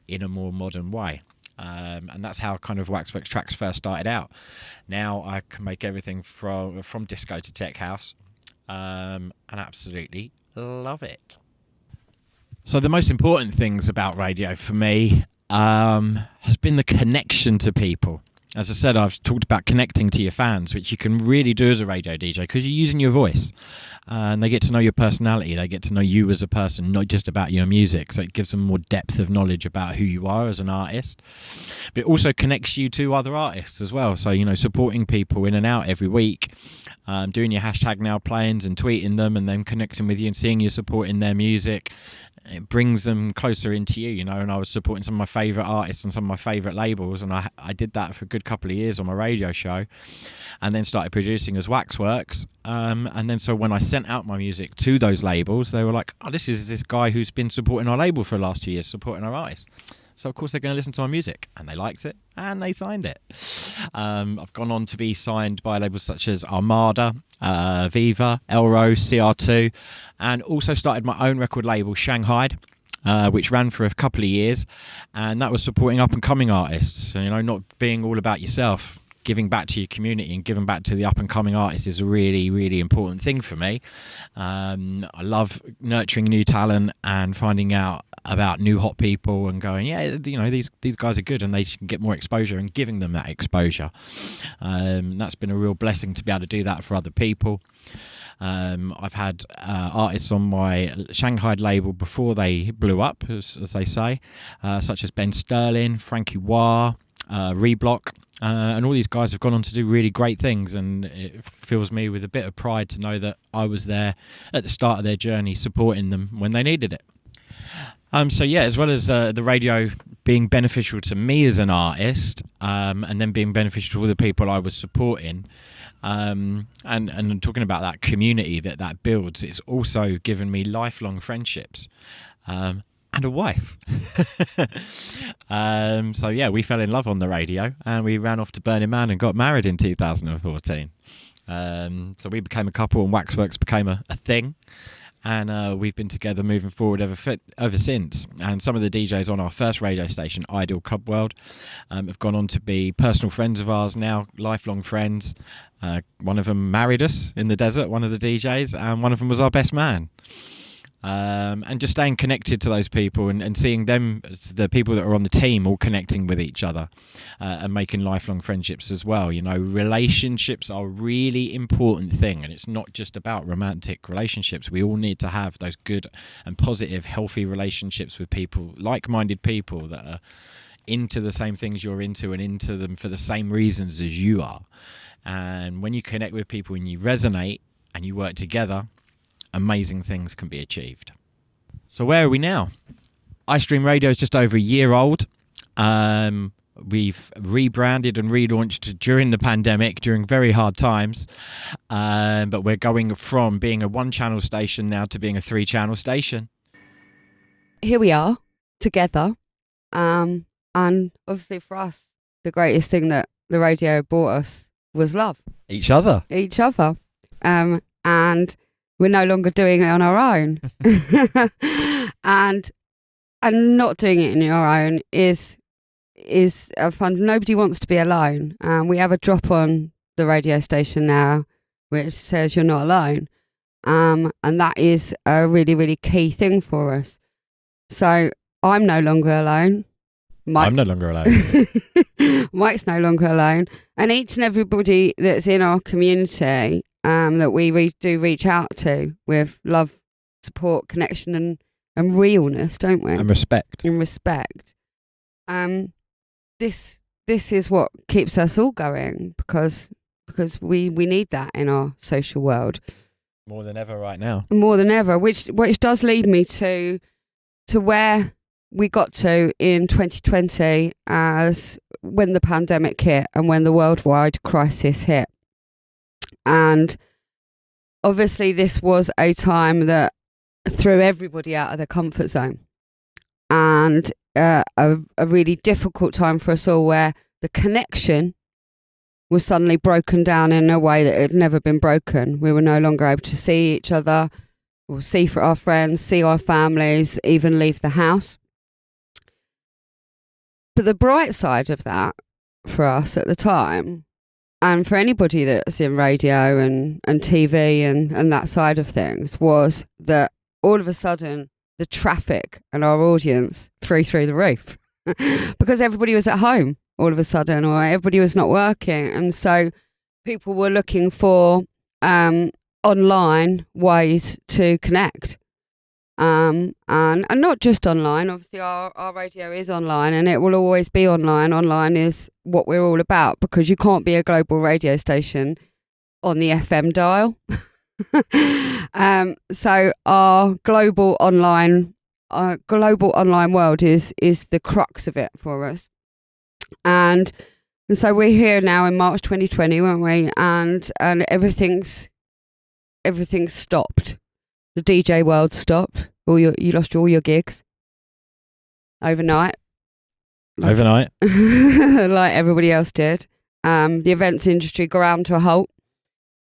in a more modern way. And that's how kind of Wax Worx tracks first started out. Now I can make everything from disco to tech house, and absolutely love it. So the most important things about radio for me has been the connection to people. As I said, I've talked about connecting to your fans, which you can really do as a radio DJ because you're using your voice. And they get to know your personality. They get to know you as a person, not just about your music. So it gives them more depth of knowledge about who you are as an artist. But it also connects you to other artists as well. So, you know, supporting people in and out every week, doing your hashtag now playings and tweeting them and then connecting with you and seeing you supporting their music. It brings them closer into you, you know, and I was supporting some of my favourite artists and some of my favourite labels, and I did that for a good couple of years on my radio show, and then started producing as Wax Worx, and then so when I sent out my music to those labels, they were like, oh, this is this guy who's been supporting our label for the last 2 years, supporting our artists. So, of course, they're going to listen to my music. And they liked it. And they signed it. I've gone on to be signed by labels such as Armada, Viva, Elro, CR2. And also started my own record label, Shanghai, which ran for a couple of years. And that was supporting up-and-coming artists. So, you know, not being all about yourself. Giving back to your community and giving back to the up-and-coming artists is a really, really important thing for me. I love nurturing new talent and finding out about new hot people and going, yeah, you know, these guys are good and they can get more exposure, and giving them that exposure. That's been a real blessing to be able to do that for other people. I've had artists on my Shanghai label before they blew up, as they say, such as Ben Sterling, Frankie Wah, Reblock, and all these guys have gone on to do really great things, and it fills me with a bit of pride to know that I was there at the start of their journey supporting them when they needed it. So yeah, as well as the radio being beneficial to me as an artist, and then being beneficial to all the people I was supporting, and talking about that community that builds, it's also given me lifelong friendships, and a wife. So yeah, we fell in love on the radio, and we ran off to Burning Man and got married in 2014. So we became a couple, and Wax Worx became a thing. And we've been together moving forward ever since. And some of the DJs on our first radio station, Ideal Club World, have gone on to be personal friends of ours now, lifelong friends. One of them married us in the desert, one of the DJs, and one of them was our best man. And just staying connected to those people and seeing them, the people that are on the team, all connecting with each other, and making lifelong friendships as well. You know, relationships are a really important thing, and it's not just about romantic relationships. We all need to have those good and positive, healthy relationships with people, like-minded people that are into the same things you're into and into them for the same reasons as you are. And when you connect with people and you resonate and you work together, amazing things can be achieved. So where are we now? iStream Radio is just over a year old. We've rebranded and relaunched during the pandemic, during very hard times. But we're going from being a 1-channel station now to being a 3-channel station. Here we are together. And obviously for us, the greatest thing that the radio brought us was love. Each other. And we're no longer doing it on our own. and not doing it on your own is fun. Nobody wants to be alone. We have a drop on the radio station now which says you're not alone. And that is a really, really key thing for us. So I'm no longer alone. I'm no longer alone. Mike's no longer alone. And each and everybody that's in our community that we do reach out to with love, support, connection and realness, don't we? And respect. And respect. This is what keeps us all going because we need that in our social world. More than ever right now. More than ever, which does lead me to where we got to in 2020 as when the pandemic hit and when the worldwide crisis hit. And obviously this was a time that threw everybody out of their comfort zone. And a really difficult time for us all where the connection was suddenly broken down in a way that had never been broken. We were no longer able to see each other or see for our friends, see our families, even leave the house. But the bright side of that for us at the time, and for anybody that's in radio and TV and that side of things, was that all of a sudden the traffic and our audience threw the roof because everybody was at home all of a sudden, or everybody was not working. And so people were looking for online ways to connect. And not just online. Obviously our radio is online and it will always be online. Online is what we're all about because you can't be a global radio station on the FM dial. So our global online world is the crux of it for us. And so we're here now in March 2020, weren't we? And everything's stopped. The DJ world stopped. You lost all your gigs overnight. Overnight. Like everybody else did. The events industry ground to a halt.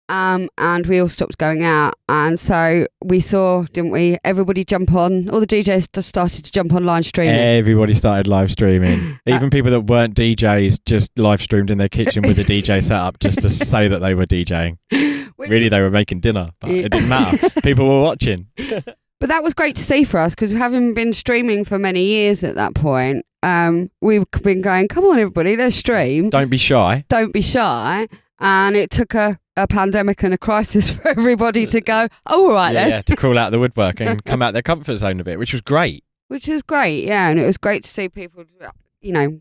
And we all stopped going out. And so we saw, didn't we, everybody jump on, all the DJs just started to jump on live streaming. Everybody started live streaming. Even people that weren't DJs just live streamed in their kitchen with a DJ setup just to say that they were DJing. Really, they were making dinner, but it didn't matter. People were watching. But that was great to see for us because having been streaming for many years at that point, we've been going, come on everybody, let's stream. Don't be shy. Don't be shy. And it took a pandemic and a crisis for everybody to go, oh, all right then. Yeah, to crawl out of the woodwork and come out their comfort zone a bit, which was great. Which was great, yeah. And it was great to see people,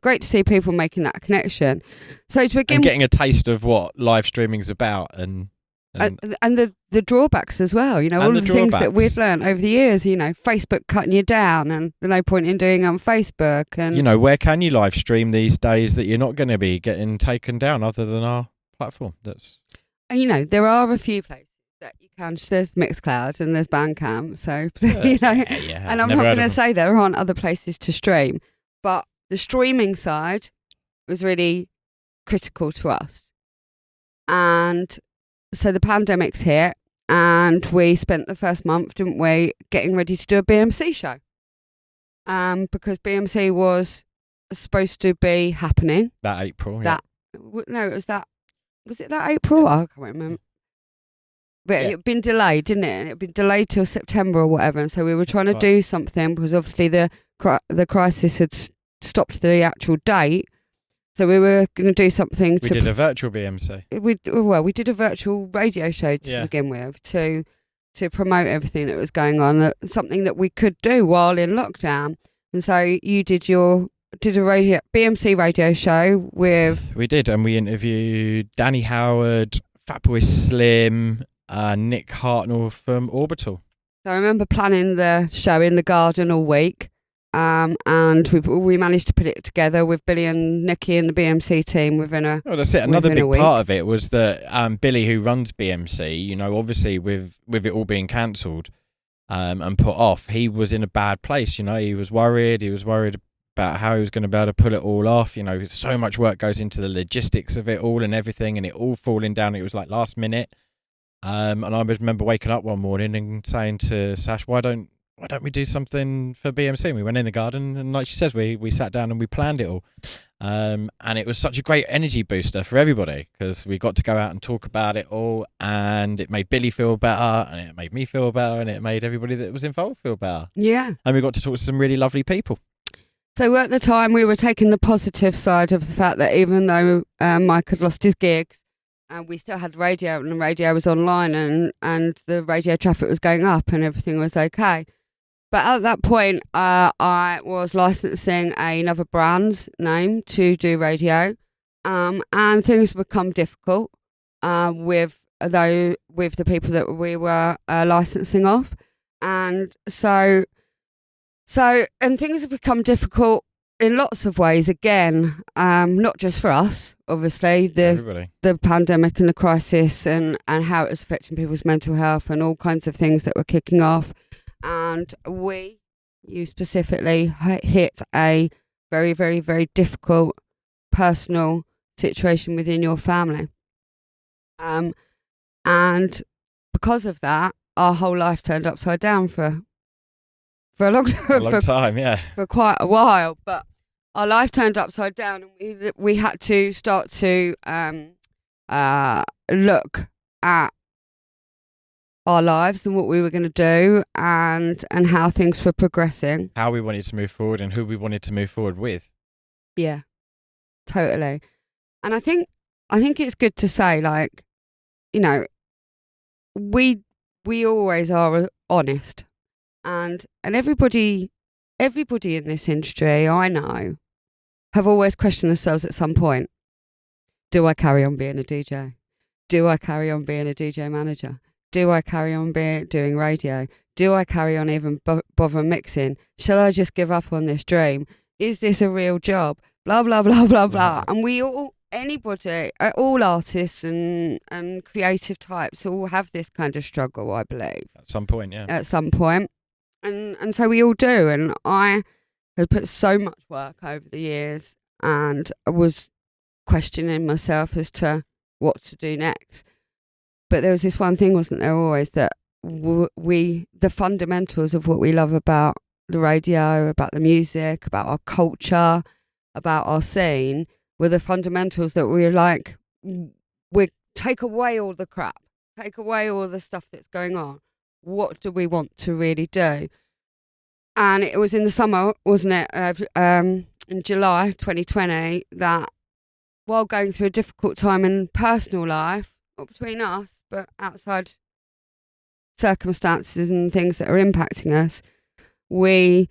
great to see people making that connection. So to begin, and getting a taste of what live streaming's about and the drawbacks as well, all of the things that we've learned over the years, Facebook cutting you down and there's no point in doing it on Facebook. And where can you live stream these days that you're not going to be getting taken down other than our platform? There are a few places that you can. There's Mixcloud and there's Bandcamp. So and I'm not going to say there aren't other places to stream, but the streaming side was really critical to us. And so the pandemic's hit, and we spent the first month, didn't we, getting ready to do a BMC show, because BMC was supposed to be happening that April. Was it that April? I can't remember. But it'd been delayed, didn't it? And it'd been delayed till September or whatever. And so we were trying to do something because obviously the crisis had stopped the actual date. So we were going to do something. We did a virtual BMC. We did a virtual radio show to begin with to promote everything that was going on. Something that we could do while in lockdown. And so you did a BMC radio show with. We did, and we interviewed Danny Howard, Fatboy Slim, Nick Hartnell from Orbital. So I remember planning the show in the garden all week. and we managed to put it together with Billy and Nikki and the BMC team within a. Well, that's it. Another within a big week. part of it was that Billy, who runs BMC, you know, obviously with it all being cancelled and put off, he was in a bad place. You know, he was worried. He was worried about how he was going to be able to pull it all off. You know, so much work goes into the logistics of it all and everything, and it all falling down. It was like last minute. And I remember waking up one morning and saying to Sash, why don't we do something for BMC? And we went in the garden, and like she says, we sat down and we planned it all. And it was such a great energy booster for everybody because we got to go out and talk about it all, and it made Billy feel better, and it made me feel better, and it made everybody that was involved feel better. Yeah. And we got to talk to some really lovely people. So at the time, we were taking the positive side of the fact that even though Mike had lost his gigs, we still had radio, and the radio was online, and the radio traffic was going up, and everything was okay. But at that point, I was licensing another brand's name to do radio, and things become difficult with the people that we were licensing off, and so things have become difficult in lots of ways. Again, not just for us, obviously, the pandemic and the crisis, and how it was affecting people's mental health and all kinds of things that were kicking off. And you specifically hit a very, very, very difficult personal situation within your family. And because of that, our whole life turned upside down for a long time, yeah. For quite a while. But our life turned upside down, and we had to start to look at our lives and what we were going to do, and how things were progressing, how we wanted to move forward, and who we wanted to move forward with. Yeah, totally. And I think it's good to say, like, you know, we always are honest, and everybody in this industry, I know, have always questioned themselves at some point. Do I carry on being a DJ? Do I carry on being a DJ manager? Do I carry on doing radio? Do I carry on even bother mixing? Shall I just give up on this dream? Is this a real job? Blah, blah, blah, blah, blah. And we all, all artists and creative types all have this kind of struggle, I believe. At some point, yeah. At some point. And so we all do. And I have put so much work over the years, and I was questioning myself as to what to do next. But there was this one thing, wasn't there, always, that the fundamentals of what we love about the radio, about the music, about our culture, about our scene, were the fundamentals that we were like, we take away all the crap, take away all the stuff that's going on. What do we want to really do? And it was in the summer, wasn't it, in July 2020, that while going through a difficult time in personal life, not between us, but outside circumstances and things that are impacting us, we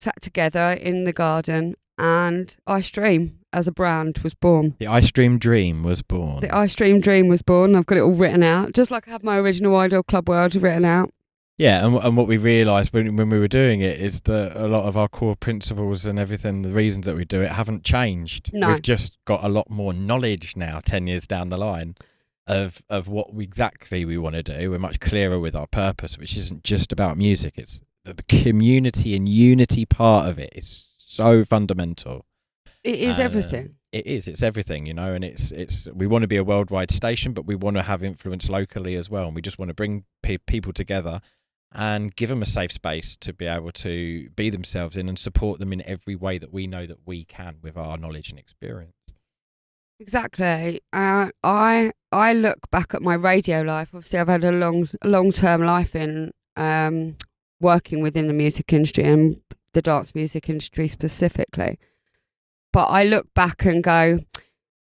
sat together in the garden, and istreem as a brand was born. The istreem dream was born. The istreem dream was born. I've got it all written out, just like I have my original Ideal Club World written out. Yeah, and what we realised when we were doing it is that a lot of our core principles and everything, the reasons that we do it, haven't changed. No. We've just got a lot more knowledge now, 10 years down the line, of what exactly we want to do. We're much clearer with our purpose, which isn't just about music. It's the community and unity part of it is so fundamental. It is everything. It's everything, you know, and it's we want to be a worldwide station, but we want to have influence locally as well, and we just want to bring people together and give them a safe space to be able to be themselves in, and support them in every way that we know that we can with our knowledge and experience. Exactly. I look back at my radio life. Obviously, I've had a long-term life in working within the music industry and the dance music industry specifically. But I look back and go,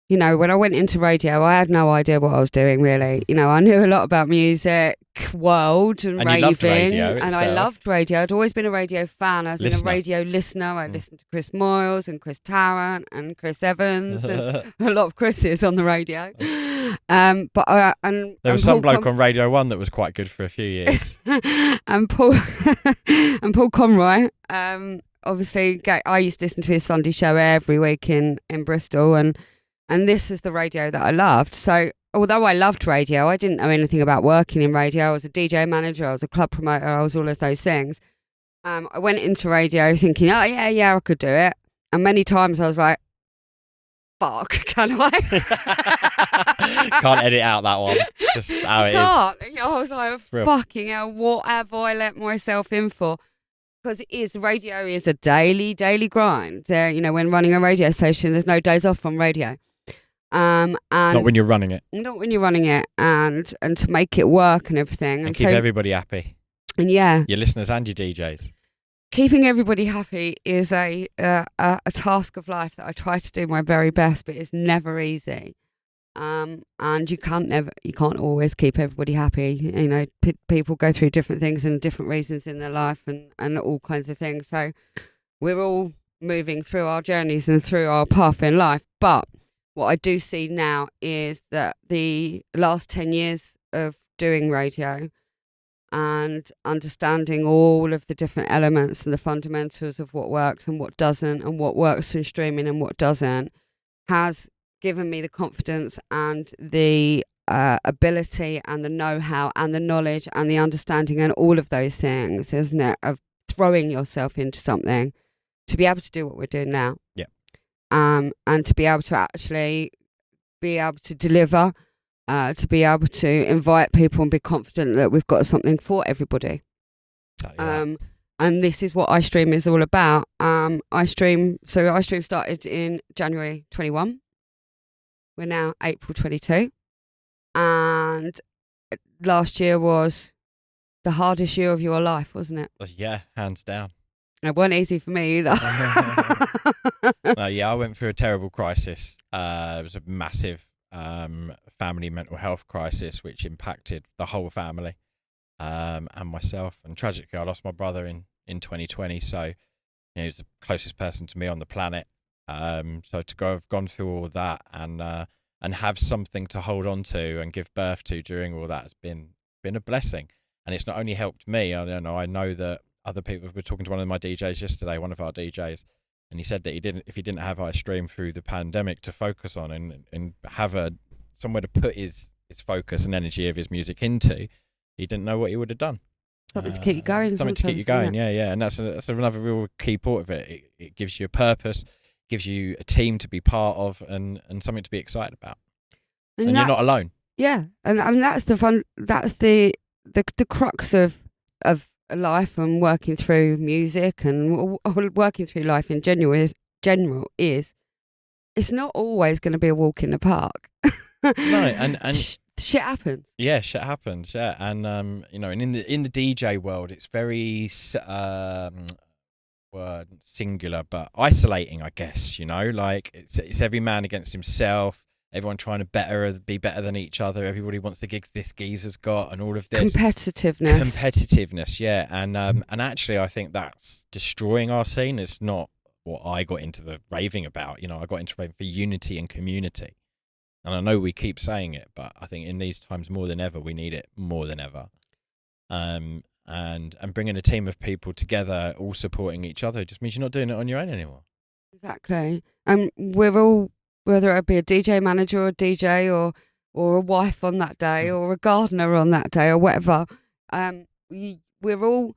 you know, when I went into radio, I had no idea what I was doing, really. You know, I knew a lot about music world and raving, you loved radio and itself. I loved radio. I'd always been a radio fan. I was a radio listener. I listened to Chris Moyles and Chris Tarrant and Chris Evans and a lot of Chris's on the radio. But there was some bloke on Radio 1 that was quite good for a few years. and Paul Conroy obviously, I used to listen to his Sunday show every week in Bristol, and this is the radio that I loved. So although I loved radio, I didn't know anything about working in radio. I was a DJ manager, I was a club promoter, I was all of those things. I went into radio thinking, oh yeah, I could do it. And many times I was like, fuck, can I? Can't edit out that one. Just how it is. Can't. You know, I was like, Real. fucking hell, what have I let myself in for? Because radio is a daily grind. There, you know, when running a radio station, there's no days off on radio. And Not when you're running it. Not when you're running it, and to make it work and everything. And keep everybody happy. And yeah, your listeners and your DJs. Keeping everybody happy is a task of life that I try to do my very best, but it's never easy. And you can't always keep everybody happy. You know, people go through different things and different reasons in their life, and all kinds of things. So we're all moving through our journeys and through our path in life. But what I do see now is that the last 10 years of doing radio and understanding all of the different elements and the fundamentals of what works and what doesn't, and what works in streaming and what doesn't, has given me the confidence and the ability and the know-how and the knowledge and the understanding and all of those things, isn't it, of throwing yourself into something to be able to do what we're doing now. Yeah. And to be able to actually be able to deliver, to be able to invite people and be confident that we've got something for everybody. And this is what iStream is all about. iStream started in January 21. We're now April 22. And last year was the hardest year of your life, wasn't it? Yeah, hands down. It wasn't easy for me either. No, yeah, I went through a terrible crisis. It was a massive family mental health crisis, which impacted the whole family and myself. And tragically, I lost my brother in 2020. So, you know, he was the closest person to me on the planet. So to have gone through all that and have something to hold on to and give birth to during all that has been a blessing. And it's not only helped me. I know that other people were talking to one of my DJs yesterday, one of our DJs, and he said that if he didn't have iStream through the pandemic to focus on and have somewhere to put his focus and energy of his music into, he didn't know what he would have done. Something to keep you going. Something to keep you going, yeah. And that's another real key part of it. It gives you a purpose, gives you a team to be part of, and something to be excited about. And you're not alone. Yeah, and I mean that's the fun. That's the crux of life and working through music and working through life in general is it's not always going to be a walk in the park. No, and shit happens. Yeah, shit happens. Yeah, and you know, and in the DJ world, it's very word singular, but isolating, I guess. You know, like it's every man against himself. Everyone trying to be better than each other. Everybody wants the gigs this geezer's got, and all of this competitiveness. Yeah, and actually, I think that's destroying our scene. It's not what I got into the raving about. You know, I got into raving for unity and community, and I know we keep saying it, but I think in these times more than ever, we need it more than ever. And bringing a team of people together, all supporting each other, just means you're not doing it on your own anymore. Exactly, and we're all. Whether it be a DJ manager or a DJ or a wife on that day or a gardener on that day or whatever, we're all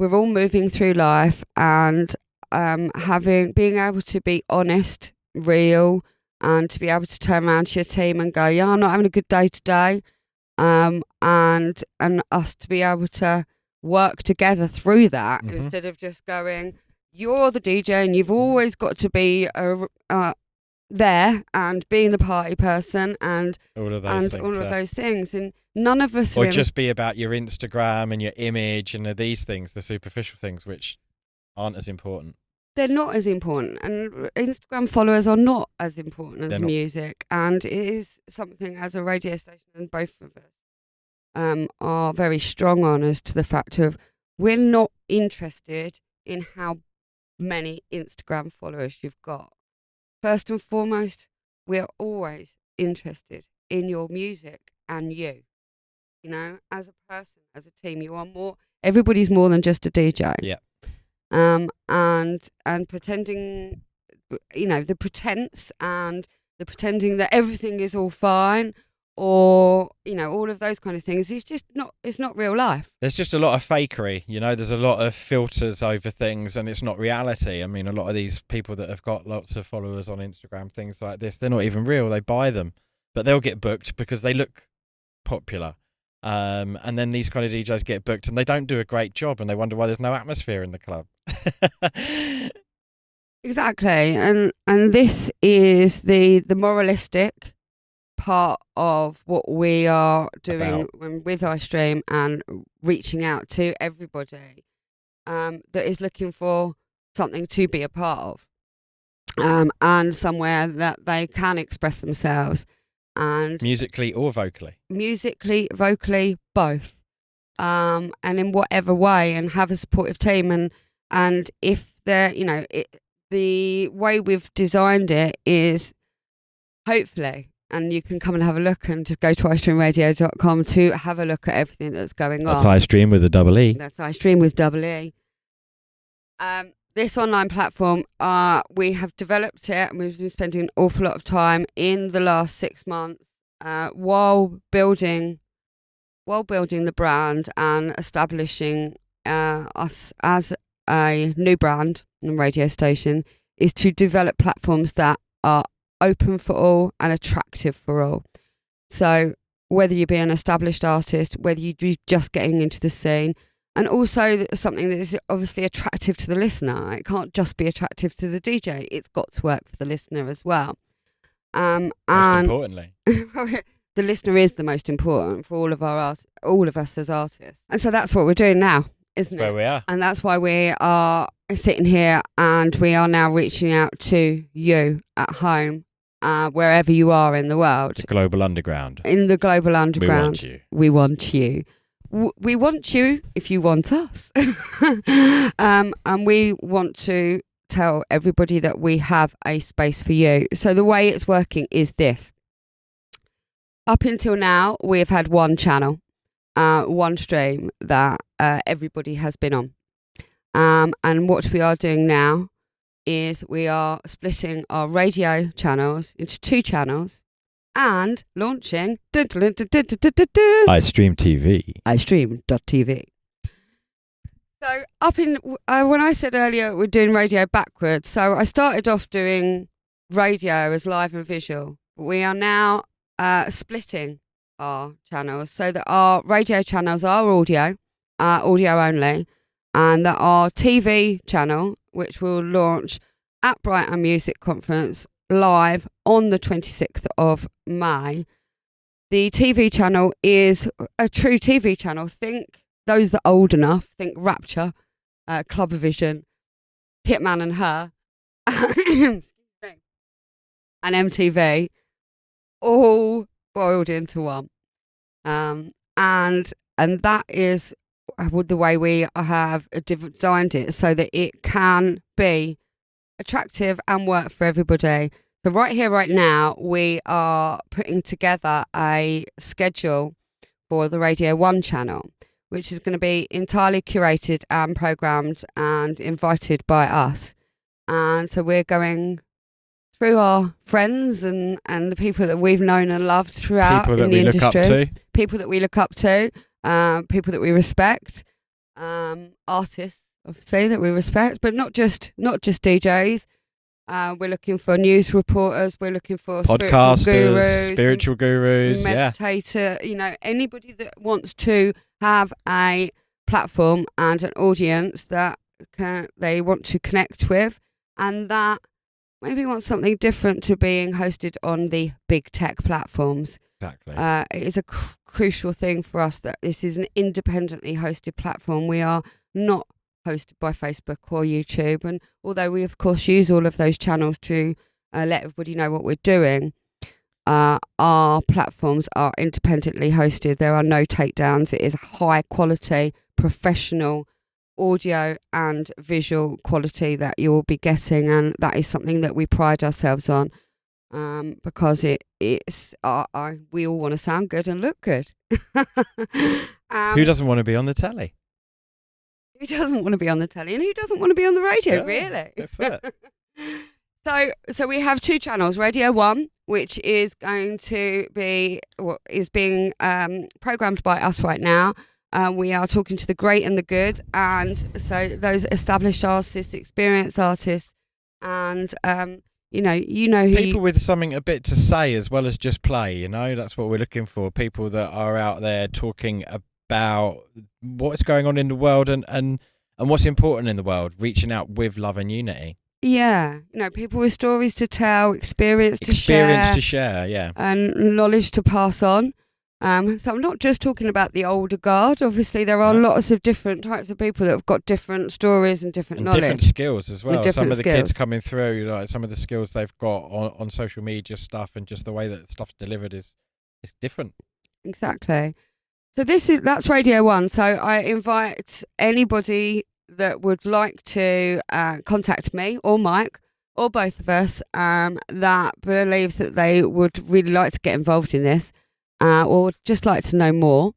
moving through life and being able to be honest, real, and to be able to turn around to your team and go, yeah, I'm not having a good day today, and us to be able to work together through that instead of just going, you're the DJ and you've always got to be there and being the party person and all of those things, and none of us or just be about your Instagram and your image and these things, the superficial things which aren't as important. They're not as important, and Instagram followers are not as important as music, and it is something as a radio station, and both of us are very strong on, as to the fact of we're not interested in how many Instagram followers you've got. First and foremost, we're always interested in your music and you. You know, as a person, as a team, you are more. Everybody's more than just a DJ. Yeah. and pretending, the pretense and the pretending that everything is all fine, or all of those kind of things. It's not real life. There's just a lot of fakery, there's a lot of filters over things, and it's not reality. I mean, a lot of these people that have got lots of followers on Instagram, things like this, they're not even real. They buy them, but they'll get booked because they look popular. And then these kind of DJs get booked and they don't do a great job, and they wonder why there's no atmosphere in the club. Exactly. And this is the moralistic part of what we are doing with istreem, and reaching out to everybody that is looking for something to be a part of, and somewhere that they can express themselves, and musically or vocally, both, and in whatever way, and have a supportive team, and if they're the way we've designed it is hopefully, and you can come and have a look, and just go to istreamradio.com to have a look at everything that's going on. That's istreem with a double E. That's istreem with double E. This online platform, we have developed it, and we've been spending an awful lot of time in the last 6 months while building the brand and establishing us as a new brand and radio station, is to develop platforms that are open for all and attractive for all. So whether you be an established artist, whether you be just getting into the scene, and also something that is obviously attractive to the listener. It can't just be attractive to the DJ. It's got to work for the listener as well. Most importantly, the listener is the most important for all of us as artists. And so that's what we're doing now, isn't it? Where we are. And that's why we are sitting here, and we are now reaching out to you at home, wherever you are in the world. The global underground. In the global underground. We want you. We want you if you want us. And we want to tell everybody that we have a space for you. So the way it's working is this. Up until now, we have had one channel, one stream that everybody has been on. And what we are doing now is we are splitting our radio channels into 2 channels, and launching istreem TV. istream.tv. So when I said earlier we're doing radio backwards, so I started off doing radio as live and visual. We are now splitting our channels so that our radio channels are audio only, and that our TV channel, which will launch at Brighton Music Conference live on the 26th of May. The TV channel is a true TV channel. Think those that are old enough, think Rapture, Clubvision, Hitman and Her, and MTV, all boiled into one. And that is the way we have designed it, so that it can be attractive and work for everybody. So right here, right now, we are putting together a schedule for the Radio 1 channel, which is going to be entirely curated and programmed and invited by us. And so we're going through our friends and the people that we've known and loved throughout in the industry. People that we look up to, people that we respect, artists, obviously, that we respect, but not just DJs. We're looking for news reporters. We're looking for podcasters, spiritual gurus, meditator. Anybody that wants to have a platform and an audience that they want to connect with, and that maybe wants something different to being hosted on the big tech platforms. Exactly. It is a crucial thing for us that this is an independently hosted platform. We are not hosted by Facebook or YouTube, and although we of course use all of those channels to let everybody know what we're doing, our platforms are independently hosted. There are no takedowns. It is high quality, professional audio and visual quality that you will be getting, and that is something that we pride ourselves on, because it's we all want to sound good and look good. Who doesn't want to be on the telly? Who doesn't want to be on the telly and who doesn't want to be on the radio, Yeah, really? That's it. So we have two channels, Radio 1, which is going to be, is being programmed by us right now. We are talking to the great and the good, and so those established artists, experienced artists, and you know who People with something a bit to say as well as just play. That's what we're looking for. People that are out there talking about what's going on in the world and what's important in the world, reaching out with love and unity. Yeah, people with stories to tell, experience to share, yeah, and knowledge to pass on. So I'm not just talking about the older guard. Obviously, there are lots of different types of people that have got different stories and different knowledge. Different skills as well. Some of the skills. Kids coming through, like some of the skills they've got on social media stuff and just the way that stuff's delivered is different. Exactly. So that's Radio 1. So I invite anybody that would like to contact me or Mike or both of us that believes that they would really like to get involved in this or just like to know more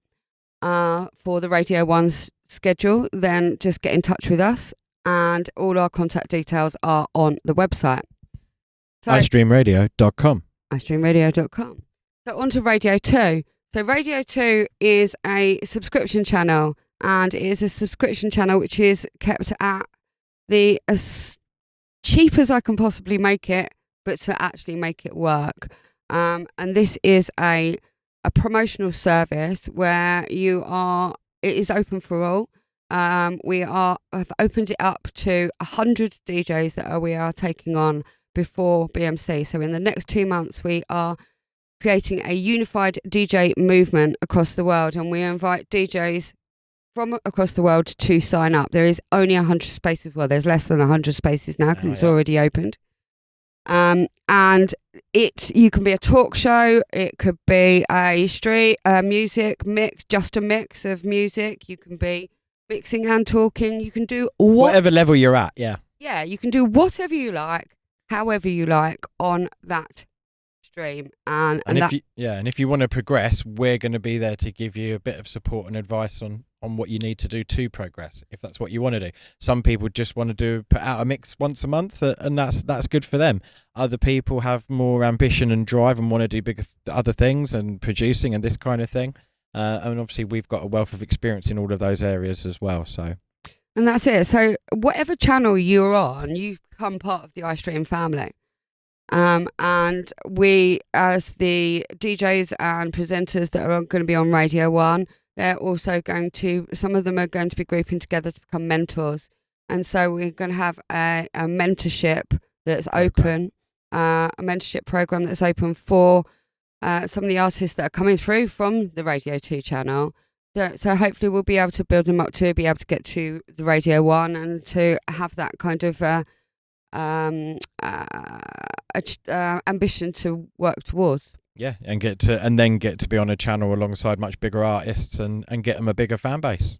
for the Radio 1's schedule, then just get in touch with us, and all our contact details are on the website. So, istreamradio.com. istreamradio.com. So on to Radio 2. So Radio 2 is a subscription channel, and it is a subscription channel which is kept at the as cheap as I can possibly make it, but to actually make it work. And this is a promotional service where it is open for all. We have opened it up to 100 DJs that we are taking on before BMC. So in the next 2 months, we are creating a unified DJ movement across the world, and we invite DJs from across the world to sign up. There is only 100 spaces. Well, there's less than 100 spaces now because it's already opened. And you can be a talk show. It could be a street music mix, just a mix of music. You can be mixing and talking. You can do whatever level you're at. Yeah, you can do whatever you like, however you like on that stream. And if you want to progress, we're going to be there to give you a bit of support and advice on what you need to do to progress, if that's what you want to do. Some people just want to put out a mix once a month, and that's good for them. Other people have more ambition and drive and want to do bigger other things and producing and this kind of thing. And obviously we've got a wealth of experience in all of those areas as well. And that's it. So whatever channel you're on, you become part of the iStream family. And we, as the DJs and presenters that are going to be on Radio 1, they're also some of them are going to be grouping together to become mentors. And so we're going to have a mentorship that's open, a mentorship program that's open for some of the artists that are coming through from the Radio 2 channel. So hopefully we'll be able to build them up to be able to get to the Radio 1 and to have that kind of ambition to work towards. Yeah, and get to be on a channel alongside much bigger artists and get them a bigger fan base.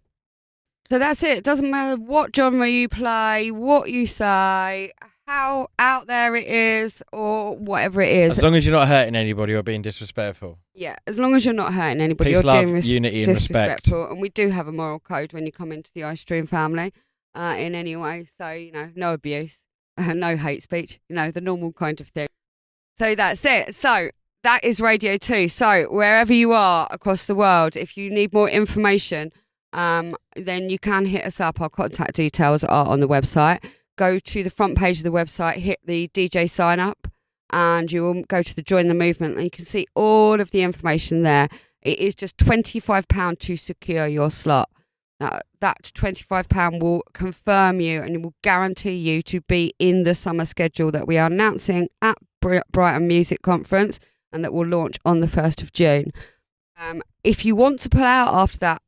So that's it. It doesn't matter what genre you play, what you say, how out there it is, or whatever it is. As long as you're not hurting anybody or being disrespectful. Yeah, as long as you're not hurting anybody Peace, or love, being unity and respect. And we do have a moral code when you come into the iStream family in any way. So, no abuse, no hate speech, the normal kind of thing. So that's it. So that is Radio 2. So wherever you are across the world, if you need more information, then you can hit us up. Our contact details are on the website. Go to the front page of the website, hit the DJ sign up, and you will go to the Join the Movement, and you can see all of the information there. It is just £25 to secure your slot. Now, that £25 will confirm you and it will guarantee you to be in the summer schedule that we are announcing at Brighton Music Conference, and that will launch on the 1st of June. If you want to pull out after that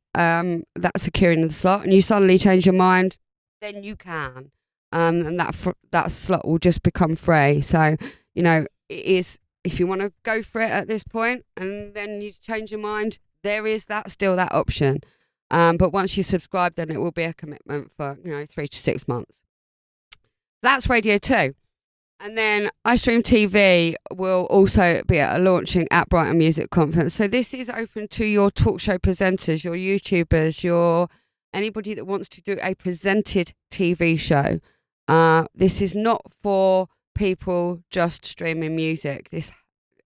securing of the slot, and you suddenly change your mind, then you can. And that slot will just become free. So, it is, if you want to go for it at this point and then you change your mind, there is still that option. But once you subscribe, then it will be a commitment for, 3 to 6 months. That's Radio 2. And then iStream TV will also be launching at Brighton Music Conference. So this is open to your talk show presenters, your YouTubers, your anybody that wants to do a presented TV show. This is not for people just streaming music.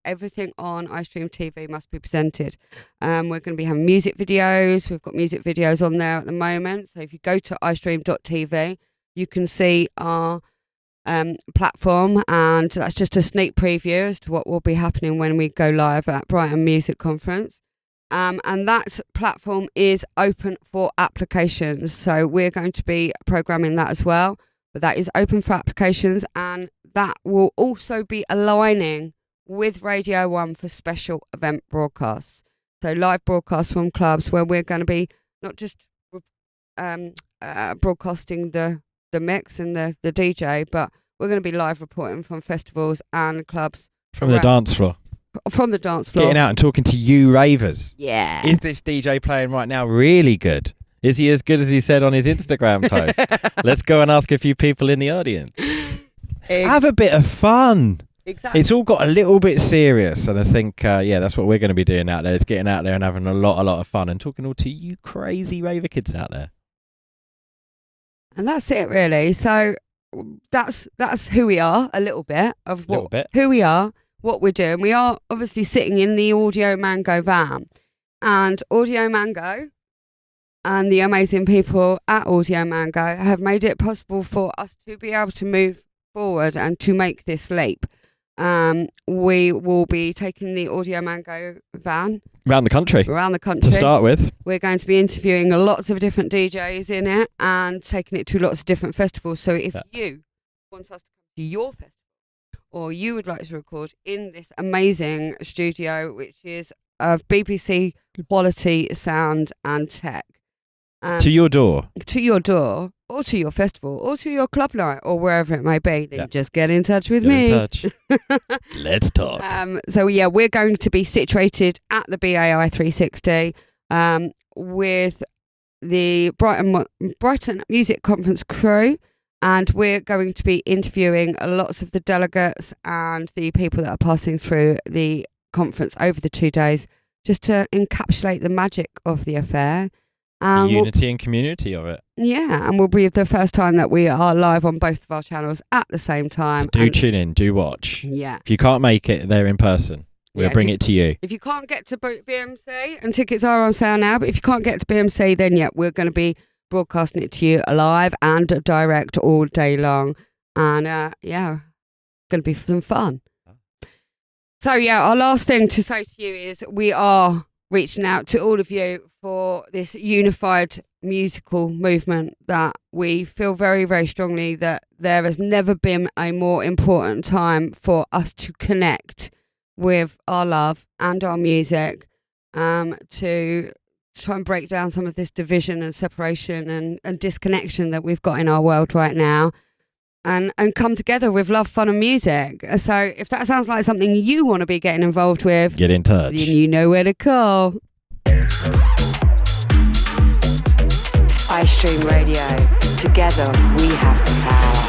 Everything on iStream TV must be presented. We're going to be having music videos. We've got music videos on there at the moment. So if you go to istream.tv, you can see our platform, and that's just a sneak preview as to what will be happening when we go live at Brighton Music Conference. And that platform is open for applications. So we're going to be programming that as well. But that is open for applications, and that will also be aligning with Radio 1 for special event broadcasts. So live broadcasts from clubs where we're going to be not just broadcasting the mix and the DJ, but we're going to be live reporting from festivals and clubs. From the dance floor. From the dance floor. Getting out and talking to you ravers. Yeah. Is this DJ playing right now really good? Is he as good as he said on his Instagram post? Let's go and ask a few people in the audience. Have a bit of fun. Exactly. It's all got a little bit serious, and I think, that's what we're going to be doing out there, is getting out there and having a lot of fun and talking all to you crazy raver kids out there. And that's it, really. So that's who we are, a little bit of who we are, what we're doing. We are obviously sitting in the Audio Mango van, and Audio Mango and the amazing people at Audio Mango have made it possible for us to be able to move forward and to make this leap. We will be taking the Audio Mango van around the country to start with. We're going to be interviewing lots of different DJs in it and taking it to lots of different festivals. So if you want us to come to your festival, or you would like to record in this amazing studio, which is of BBC quality sound and tech, to your door, or to your festival, or to your club night, or wherever it may be, then just get in touch with me. Let's talk. We're going to be situated at the BAI 360 with the Brighton Music Conference crew, and we're going to be interviewing lots of the delegates and the people that are passing through the conference over the 2 days, just to encapsulate the magic of the affair. The unity and community of it. Yeah, and will be the first time that we are live on both of our channels at the same time. So tune in, do watch. Yeah. If you can't make it there in person, we'll bring it to you. If you can't get to BMC, and tickets are on sale now, but if you can't get to BMC, then we're going to be broadcasting it to you live and direct all day long. And going to be some fun. So our last thing to say to you is we are reaching out to all of you for this unified musical movement that we feel very, very strongly that there has never been a more important time for us to connect with our love and our music, to try and break down some of this division and separation and disconnection that we've got in our world right now, and come together with love, fun and music. So if that sounds like something you want to be getting involved with, get in touch. Then you know where to call. iStream Radio. Together we have the power.